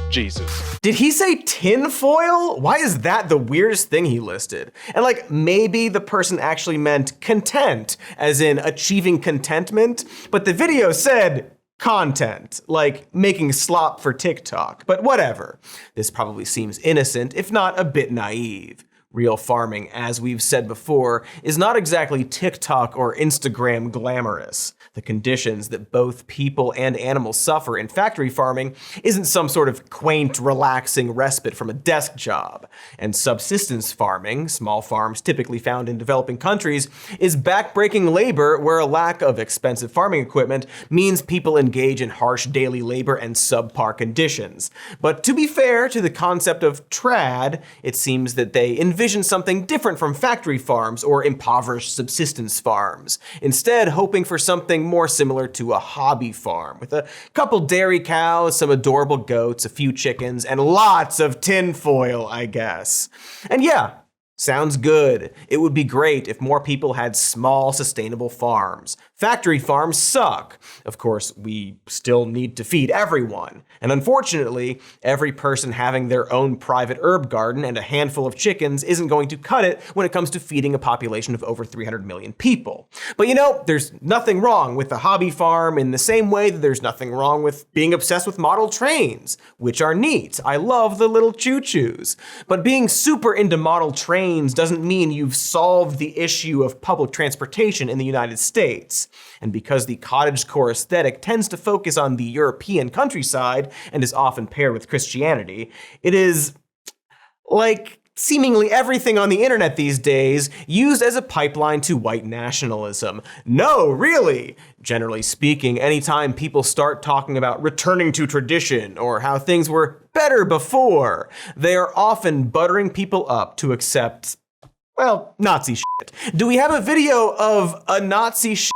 [SPEAKER 17] Jesus.
[SPEAKER 1] Did he say tinfoil? Why is that the weirdest thing he listed? And like, maybe the person actually meant content, as in achieving contentment, but the video said content, like making slop for TikTok. But whatever. This probably seems innocent, if not a bit naive. Real farming, as we've said before, is not exactly TikTok or Instagram glamorous. The conditions that both people and animals suffer in factory farming isn't some sort of quaint, relaxing respite from a desk job. And subsistence farming, small farms typically found in developing countries, is backbreaking labor where a lack of expensive farming equipment means people engage in harsh daily labor and subpar conditions. But to be fair to the concept of trad, it seems that they envision something different from factory farms or impoverished subsistence farms, instead hoping for something more similar to a hobby farm, with a couple dairy cows, some adorable goats, a few chickens, and lots of tinfoil, I guess. And yeah, sounds good. It would be great if more people had small, sustainable farms. Factory farms suck. Of course, we still need to feed everyone. And unfortunately, every person having their own private herb garden and a handful of chickens isn't going to cut it when it comes to feeding a population of over 300 million people. But you know, there's nothing wrong with the hobby farm in the same way that there's nothing wrong with being obsessed with model trains, which are neat. I love the little choo-choos. But being super into model trains doesn't mean you've solved the issue of public transportation in the United States. And because the cottagecore aesthetic tends to focus on the European countryside and is often paired with Christianity, it is, like seemingly everything on the internet these days, used as a pipeline to white nationalism. No, really! Generally speaking, anytime people start talking about returning to tradition or how things were better before, they are often buttering people up to accept, well, Nazi shit. Do we have a video of a Nazi shit?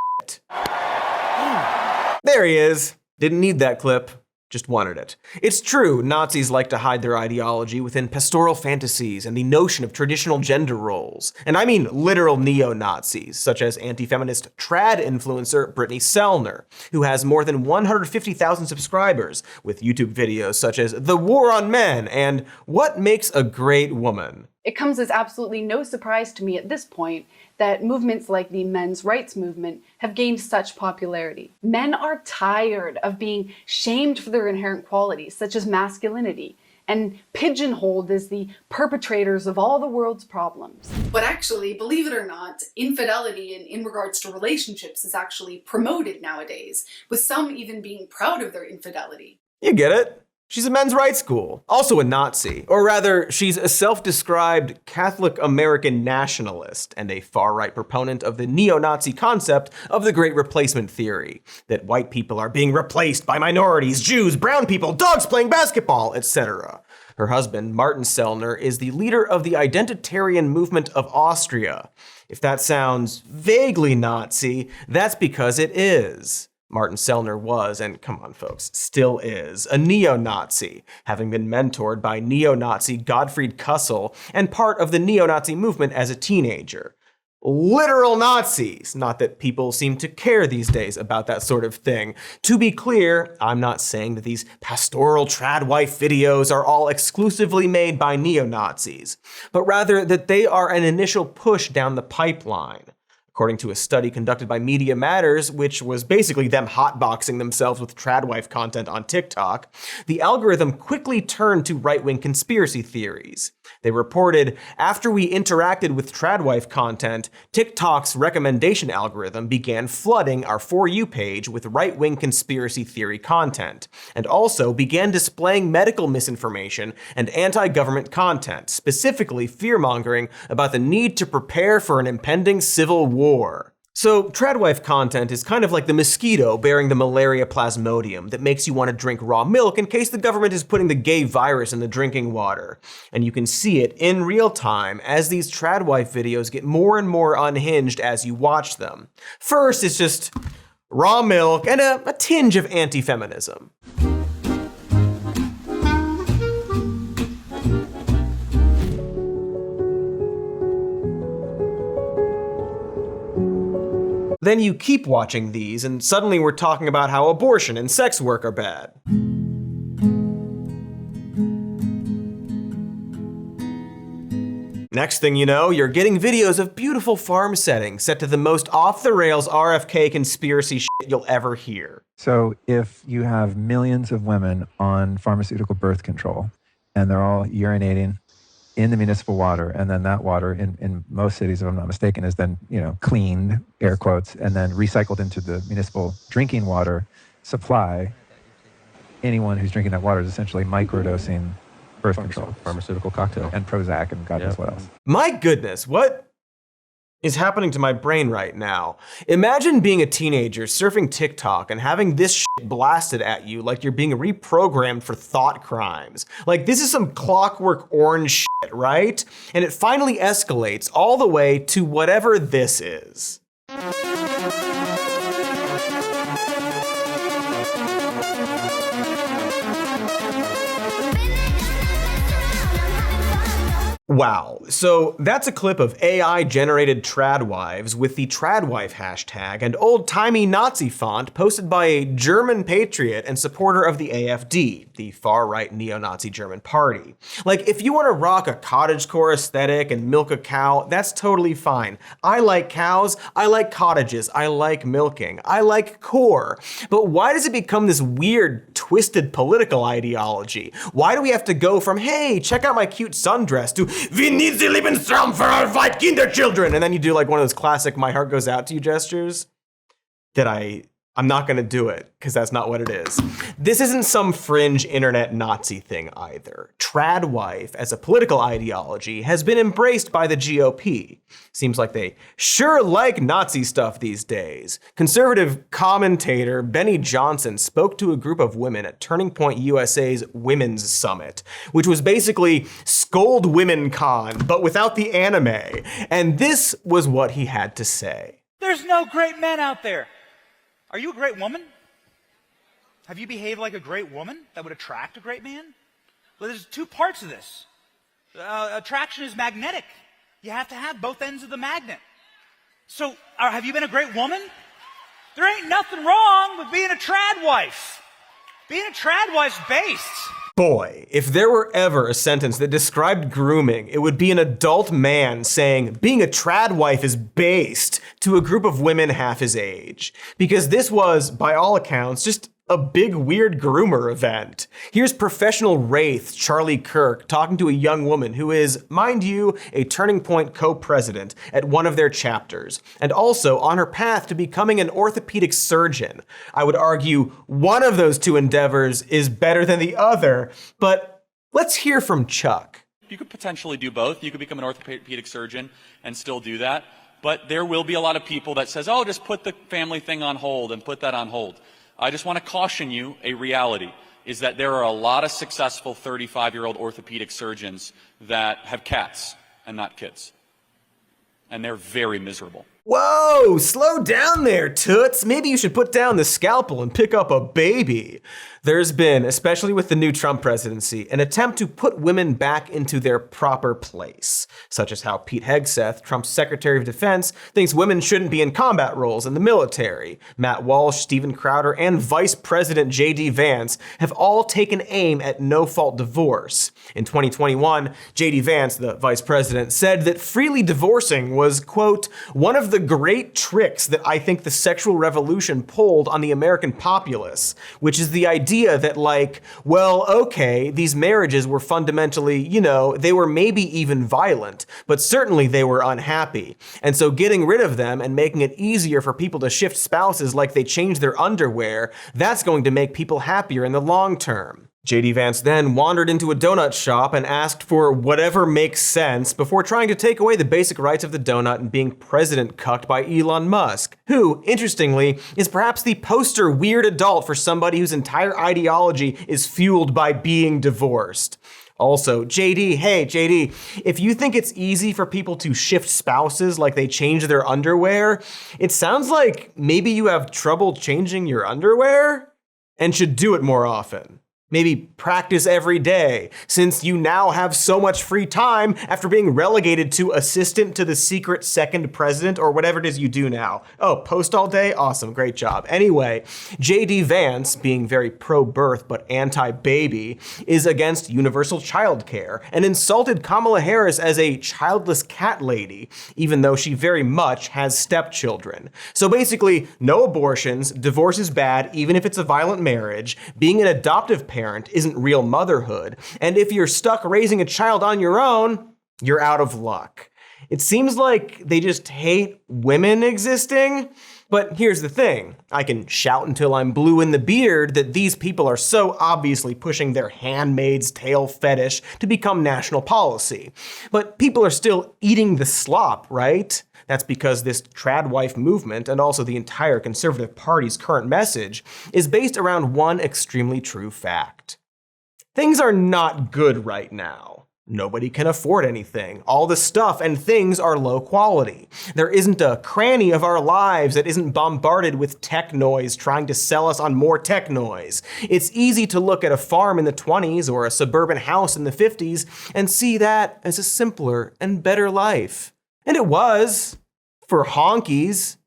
[SPEAKER 1] There he is. Didn't need that clip. Just wanted it. It's true, Nazis like to hide their ideology within pastoral fantasies and the notion of traditional gender roles. And I mean literal neo-Nazis, such as anti-feminist trad influencer Brittany Sellner, who has more than 150,000 subscribers, with YouTube videos such as The War on Men and What Makes a Great Woman.
[SPEAKER 18] It comes as absolutely no surprise to me at this point that movements like the men's rights movement have gained such popularity. Men are tired of being shamed for their inherent qualities, such as masculinity, and pigeonholed as the perpetrators of all the world's problems.
[SPEAKER 19] But actually, believe it or not, infidelity in regards to relationships is actually promoted nowadays, with some even being proud of their infidelity.
[SPEAKER 1] You get it? She's a men's rights school, also a Nazi, or rather, she's a self-described Catholic American nationalist and a far-right proponent of the neo-Nazi concept of the Great Replacement theory, that white people are being replaced by minorities, Jews, brown people, dogs playing basketball, etc. Her husband, Martin Sellner, is the leader of the Identitarian movement of Austria. If that sounds vaguely Nazi, that's because it is. Martin Sellner was, and come on folks, still is, a neo-Nazi, having been mentored by neo-Nazi Gottfried Kussel and part of the neo-Nazi movement as a teenager. Literal Nazis, not that people seem to care these days about that sort of thing. To be clear, I'm not saying that these pastoral Tradwife videos are all exclusively made by neo-Nazis, but rather that they are an initial push down the pipeline. According to a study conducted by Media Matters, which was basically them hotboxing themselves with Tradwife content on TikTok, the algorithm quickly turned to right-wing conspiracy theories. They reported, after we interacted with Tradwife content, TikTok's recommendation algorithm began flooding our For You page with right-wing conspiracy theory content, and also began displaying medical misinformation and anti-government content, specifically fear-mongering about the need to prepare for an impending civil war. So Tradwife content is kind of like the mosquito bearing the malaria plasmodium that makes you want to drink raw milk in case the government is putting the gay virus in the drinking water. And you can see it in real time as these Tradwife videos get more and more unhinged as you watch them. First, it's just raw milk and a tinge of anti-feminism. Then you keep watching these, and suddenly we're talking about how abortion and sex work are bad. Next thing you know, you're getting videos of beautiful farm settings set to the most off-the-rails RFK conspiracy shit you'll ever hear.
[SPEAKER 20] So if you have millions of women on pharmaceutical birth control, and they're all urinating in the municipal water, and then that water in most cities, if I'm not mistaken, is then, cleaned, air quotes, and then recycled into the municipal drinking water supply, anyone who's drinking that water is essentially microdosing birth control.
[SPEAKER 21] Pharmaceutical cocktail.
[SPEAKER 20] And Prozac and God knows what else.
[SPEAKER 1] My goodness, what is happening to my brain right now? Imagine being a teenager surfing TikTok and having this shit blasted at you like you're being reprogrammed for thought crimes. Like, this is some Clockwork Orange shit, right? And it finally escalates all the way to whatever this is. Wow, so that's a clip of AI-generated Tradwives with the Tradwife hashtag and old-timey Nazi font posted by a German patriot and supporter of the AfD, the far-right neo-Nazi German party. Like, if you want to rock a cottagecore aesthetic and milk a cow, that's totally fine. I like cows, I like cottages, I like milking, I like core. But why does it become this weird, twisted political ideology? Why do we have to go from, hey, check out my cute sundress, to we need the Lebensraum for our white Kinderchildren, and then you do like one of those classic "My heart goes out to you" gestures that I'm not gonna do it, because that's not what it is. This isn't some fringe internet Nazi thing either. Tradwife as a political ideology has been embraced by the GOP. Seems like they sure like Nazi stuff these days. Conservative commentator Benny Johnston spoke to a group of women at Turning Point USA's Women's Summit, which was basically Scold Women Con, but without the anime. And this was what he had to say.
[SPEAKER 22] There's no great men out there. Are you a great woman? Have you behaved like a great woman that would attract a great man? Well, there's two parts of this. Attraction is magnetic. You have to have both ends of the magnet. So, have you been a great woman? There ain't nothing wrong with being a Tradwife. Being a Tradwife's based.
[SPEAKER 1] Boy, if there were ever a sentence that described grooming, it would be an adult man saying being a Tradwife is based to a group of women half his age. Because this was, by all accounts, just a big weird groomer event. Here's professional wraith Charlie Kirk talking to a young woman who is, mind you, a Turning Point co-president at one of their chapters, and also on her path to becoming an orthopedic surgeon. I would argue one of those two endeavors is better than the other, but let's hear from Chuck.
[SPEAKER 23] You could potentially do both. You could become an orthopedic surgeon and still do that, but there will be a lot of people that says, oh, just put the family thing on hold and put that on hold. I just want to caution you, a reality is that there are a lot of successful 35-year-old orthopedic surgeons that have cats and not kids. And they're very miserable.
[SPEAKER 1] Whoa, slow down there, toots. Maybe you should put down the scalpel and pick up a baby. There's been, especially with the new Trump presidency, an attempt to put women back into their proper place, such as how Pete Hegseth, Trump's Secretary of Defense, thinks women shouldn't be in combat roles in the military. Matt Walsh, Steven Crowder, and Vice President J.D. Vance have all taken aim at no-fault divorce. In 2021, J.D. Vance, the vice president, said that freely divorcing was, quote, one of the great tricks that I think the sexual revolution pulled on the American populace, which is the idea that, like, well, okay, these marriages were fundamentally, they were maybe even violent, but certainly they were unhappy. And so getting rid of them and making it easier for people to shift spouses like they change their underwear, that's going to make people happier in the long term. J.D. Vance then wandered into a donut shop and asked for whatever makes sense before trying to take away the basic rights of the donut and being president cucked by Elon Musk, who, interestingly, is perhaps the poster weird adult for somebody whose entire ideology is fueled by being divorced. Also, JD, if you think it's easy for people to shift spouses like they change their underwear, it sounds like maybe you have trouble changing your underwear and should do it more often. Maybe practice every day, since you now have so much free time after being relegated to assistant to the secret second president or whatever it is you do now. Oh, post all day? Awesome, great job. Anyway, J.D. Vance, being very pro-birth but anti-baby, is against universal childcare and insulted Kamala Harris as a childless cat lady, even though she very much has stepchildren. So basically, no abortions, divorce is bad even if it's a violent marriage, being an adoptive parent isn't real motherhood, and if you're stuck raising a child on your own, you're out of luck. It seems like they just hate women existing, but here's the thing. I can shout until I'm blue in the beard that these people are so obviously pushing their handmaid's tale fetish to become national policy. But people are still eating the slop, right? That's because this Tradwife movement, and also the entire Conservative Party's current message, is based around one extremely true fact. Things are not good right now. Nobody can afford anything. All the stuff and things are low quality. There isn't a cranny of our lives that isn't bombarded with tech noise trying to sell us on more tech noise. It's easy to look at a farm in the 20s or a suburban house in the 50s and see that as a simpler and better life. And it was, for honkies,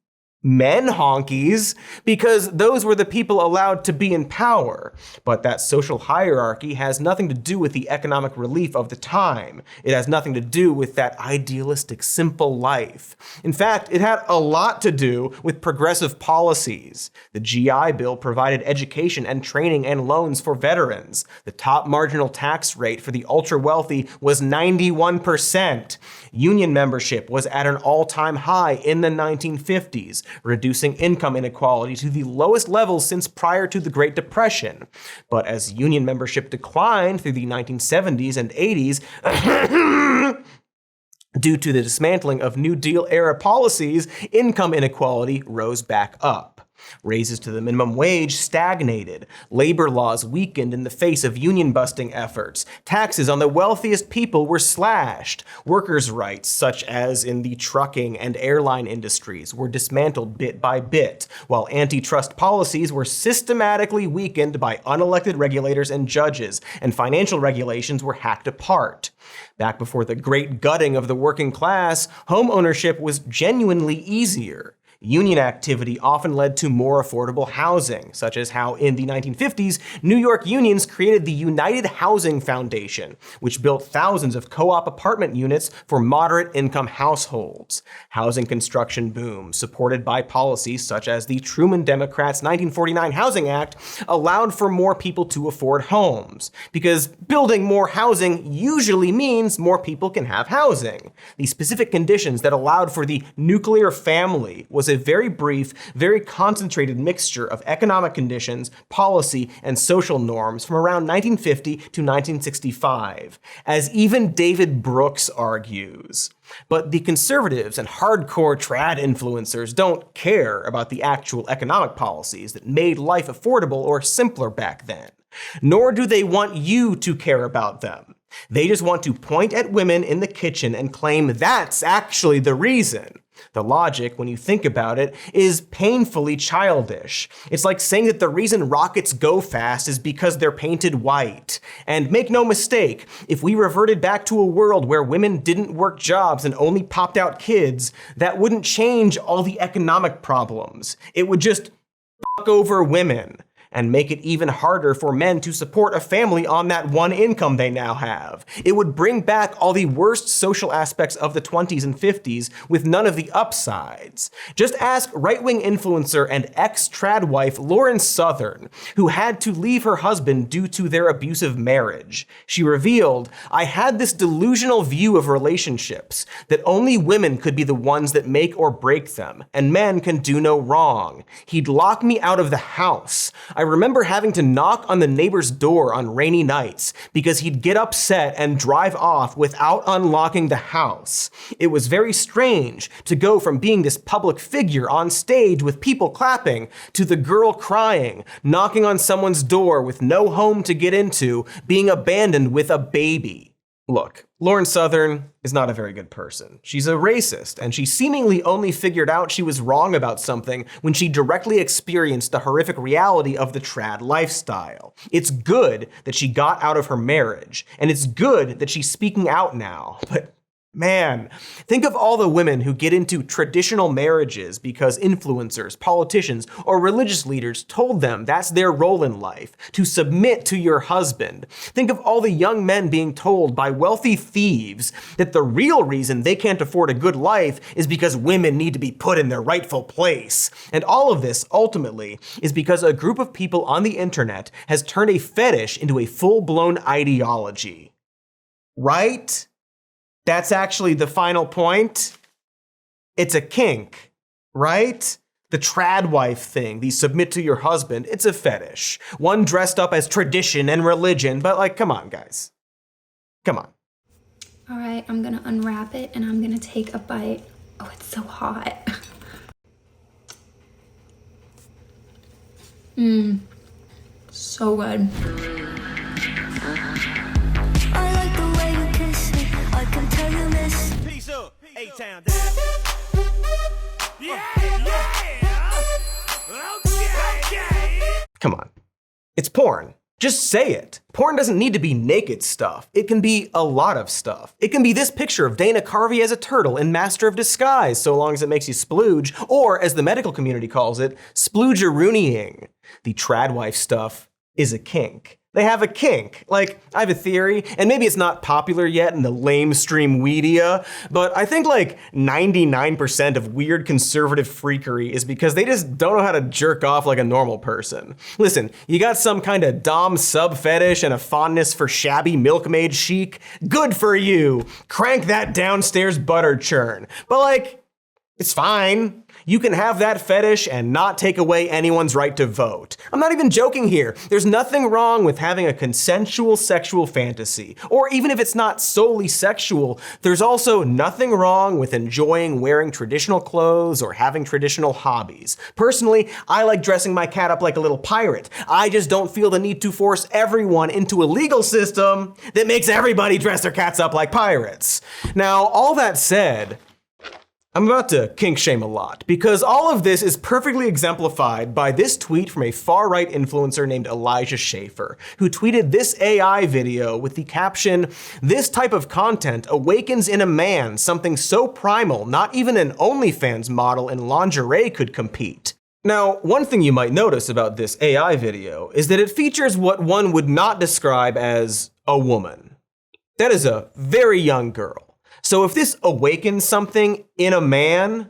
[SPEAKER 1] men honkies, because those were the people allowed to be in power. But that social hierarchy has nothing to do with the economic relief of the time. It has nothing to do with that idealistic, simple life. In fact, it had a lot to do with progressive policies. The GI Bill provided education and training and loans for veterans. The top marginal tax rate for the ultra-wealthy was 91%. Union membership was at an all-time high in the 1950s, reducing income inequality to the lowest levels since prior to the Great Depression. But as union membership declined through the 1970s and 80s, due to the dismantling of New Deal-era policies, income inequality rose back up. Raises to the minimum wage stagnated. Labor laws weakened in the face of union-busting efforts. Taxes on the wealthiest people were slashed. Workers' rights, such as in the trucking and airline industries, were dismantled bit by bit, while antitrust policies were systematically weakened by unelected regulators and judges, and financial regulations were hacked apart. Back before the great gutting of the working class, home ownership was genuinely easier. Union activity often led to more affordable housing, such as how in the 1950s, New York unions created the United Housing Foundation, which built thousands of co-op apartment units for moderate-income households. Housing construction boom, supported by policies such as the Truman Democrats' 1949 Housing Act, allowed for more people to afford homes, because building more housing usually means more people can have housing. The specific conditions that allowed for the nuclear family was a very brief, very concentrated mixture of economic conditions, policy, and social norms from around 1950 to 1965, as even David Brooks argues. But the conservatives and hardcore trad influencers don't care about the actual economic policies that made life affordable or simpler back then. Nor do they want you to care about them. They just want to point at women in the kitchen and claim that's actually the reason. The logic, when you think about it, is painfully childish. It's like saying that the reason rockets go fast is because they're painted white. And make no mistake, if we reverted back to a world where women didn't work jobs and only popped out kids, that wouldn't change all the economic problems. It would just fuck over women and make it even harder for men to support a family on that one income they now have. It would bring back all the worst social aspects of the 20s and 50s with none of the upsides. Just ask right-wing influencer and ex-Tradwife Lauren Southern, who had to leave her husband due to their abusive marriage. She revealed, "I had this delusional view of relationships, that only women could be the ones that make or break them, and men can do no wrong. He'd lock me out of the house. I remember having to knock on the neighbor's door on rainy nights because he'd get upset and drive off without unlocking the house. It was very strange to go from being this public figure on stage with people clapping to the girl crying, knocking on someone's door with no home to get into, being abandoned with a baby." Look, Lauren Southern is not a very good person. She's a racist, and she seemingly only figured out she was wrong about something when she directly experienced the horrific reality of the trad lifestyle. It's good that she got out of her marriage, and it's good that she's speaking out now, but man, think of all the women who get into traditional marriages because influencers, politicians, or religious leaders told them that's their role in life, to submit to your husband. Think of all the young men being told by wealthy thieves that the real reason they can't afford a good life is because women need to be put in their rightful place. And all of this, ultimately, is because a group of people on the internet has turned a fetish into a full-blown ideology. Right? That's actually the final point. It's a kink, right? The Tradwife thing, the submit to your husband, it's a fetish. One dressed up as tradition and religion, but like, come on, guys. Come on.
[SPEAKER 9] All right, I'm gonna unwrap it and I'm gonna take a bite. Oh, it's so hot. Mmm, so good.
[SPEAKER 22] A-Town
[SPEAKER 1] Come on. It's porn. Just say it. Porn doesn't need to be naked stuff. It can be a lot of stuff. It can be this picture of Dana Carvey as a turtle in Master of Disguise, so long as it makes you splooge, or as the medical community calls it, sploogeroonieing. The Tradwife stuff is a kink. They have a kink. Like, I have a theory, and maybe it's not popular yet in the lamestream media, but I think like 99% of weird conservative freakery is because they just don't know how to jerk off like a normal person. Listen, you got some kind of dom sub fetish and a fondness for shabby milkmaid chic? Good for you. Crank that downstairs butter churn. But like, it's fine. You can have that fetish and not take away anyone's right to vote. I'm not even joking here. There's nothing wrong with having a consensual sexual fantasy. Or even if it's not solely sexual, there's also nothing wrong with enjoying wearing traditional clothes or having traditional hobbies. Personally, I like dressing my cat up like a little pirate. I just don't feel the need to force everyone into a legal system that makes everybody dress their cats up like pirates. Now, all that said, I'm about to kink shame a lot, because all of this is perfectly exemplified by this tweet from a far-right influencer named Elijah Schaefer, who tweeted this AI video with the caption, "This type of content awakens in a man something so primal not even an OnlyFans model in lingerie could compete." Now, one thing you might notice about this AI video is that it features what one would not describe as a woman. That is a very young girl. So if this awakens something in a man,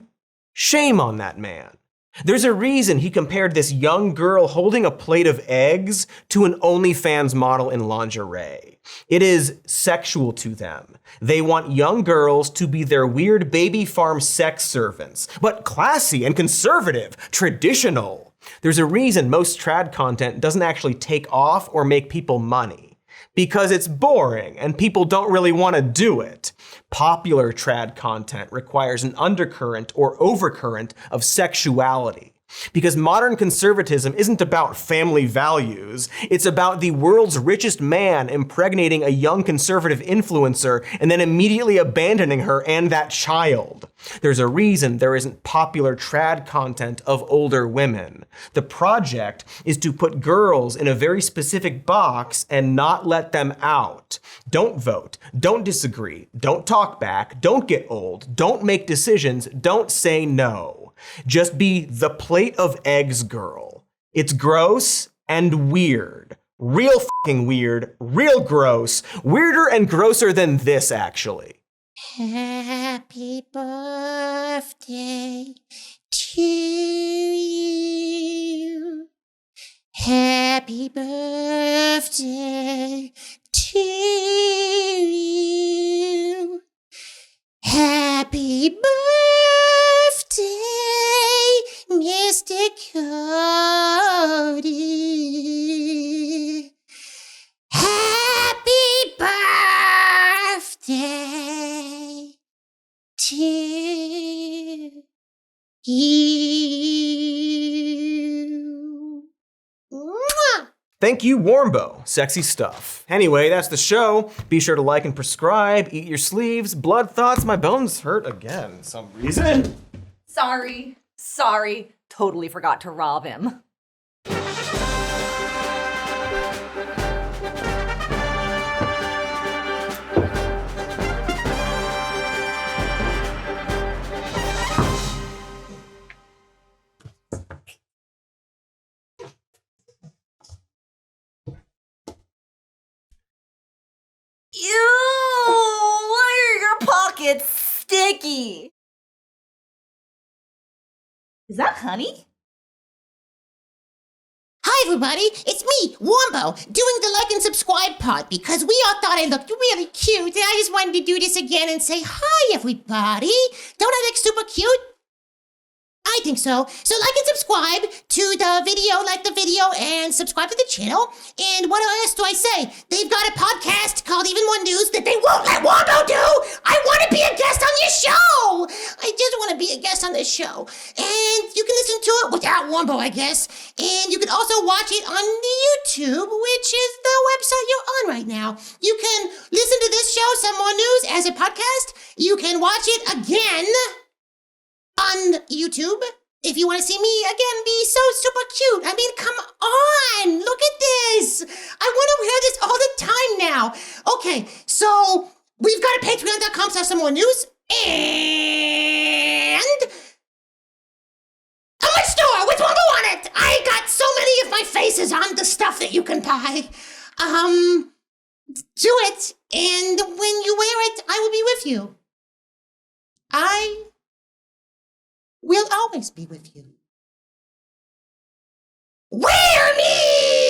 [SPEAKER 1] shame on that man. There's a reason he compared this young girl holding a plate of eggs to an OnlyFans model in lingerie. It is sexual to them. They want young girls to be their weird baby farm sex servants, but classy and conservative, traditional. There's a reason most trad content doesn't actually take off or make people money. Because it's boring and people don't really want to do it. Popular trad content requires an undercurrent or overcurrent of sexuality. Because modern conservatism isn't about family values, it's about the world's richest man impregnating a young conservative influencer and then immediately abandoning her and that child. There's a reason there isn't popular trad content of older women. The project is to put girls in a very specific box and not let them out. Don't vote, don't disagree, don't talk back, don't get old, don't make decisions, don't say no. Just be the plate of eggs girl. It's gross and weird. Real fucking weird, real gross, weirder and grosser than this actually.
[SPEAKER 7] Happy birthday to you. Happy birthday to you. Happy birthday, Mr. Cody. Happy birthday to you.
[SPEAKER 1] Thank Thank you, Warmbo. Sexy stuff. Anyway, that's the show. Be sure to like and prescribe. Eat your sleeves. Blood thoughts. My bones hurt again for some reason.
[SPEAKER 2] Sorry. Totally forgot to rob him. Ew! Why are your pockets sticky? Is that honey?
[SPEAKER 7] Hi, everybody. It's me, Wombo, doing the like and subscribe part because we all thought I looked really cute, and I just wanted to do this again and say hi, everybody. Don't I look super cute? I think so. So like and subscribe to the video, like the video, and subscribe to the channel. And what else do I say? They've got a podcast called Even More News that they won't let Wombo do. I want to be a guest on your show. I just want to be a guest on this show. And you can listen to it without Wombo, I guess. And you can also watch it on YouTube, which is the website you're on right now. You can listen to this show, Some More News, as a podcast. You can watch it again on YouTube. If you want to see me again be so super cute. I mean, come on. Look at this. I want to wear this all the time now. Okay, so we've got a patreon.com/somemorenews and a merch store with Wombo on it. I got so many of my faces on the stuff that you can buy. Do it, and when you wear it, I will be with you. I will always be with you. Wear me!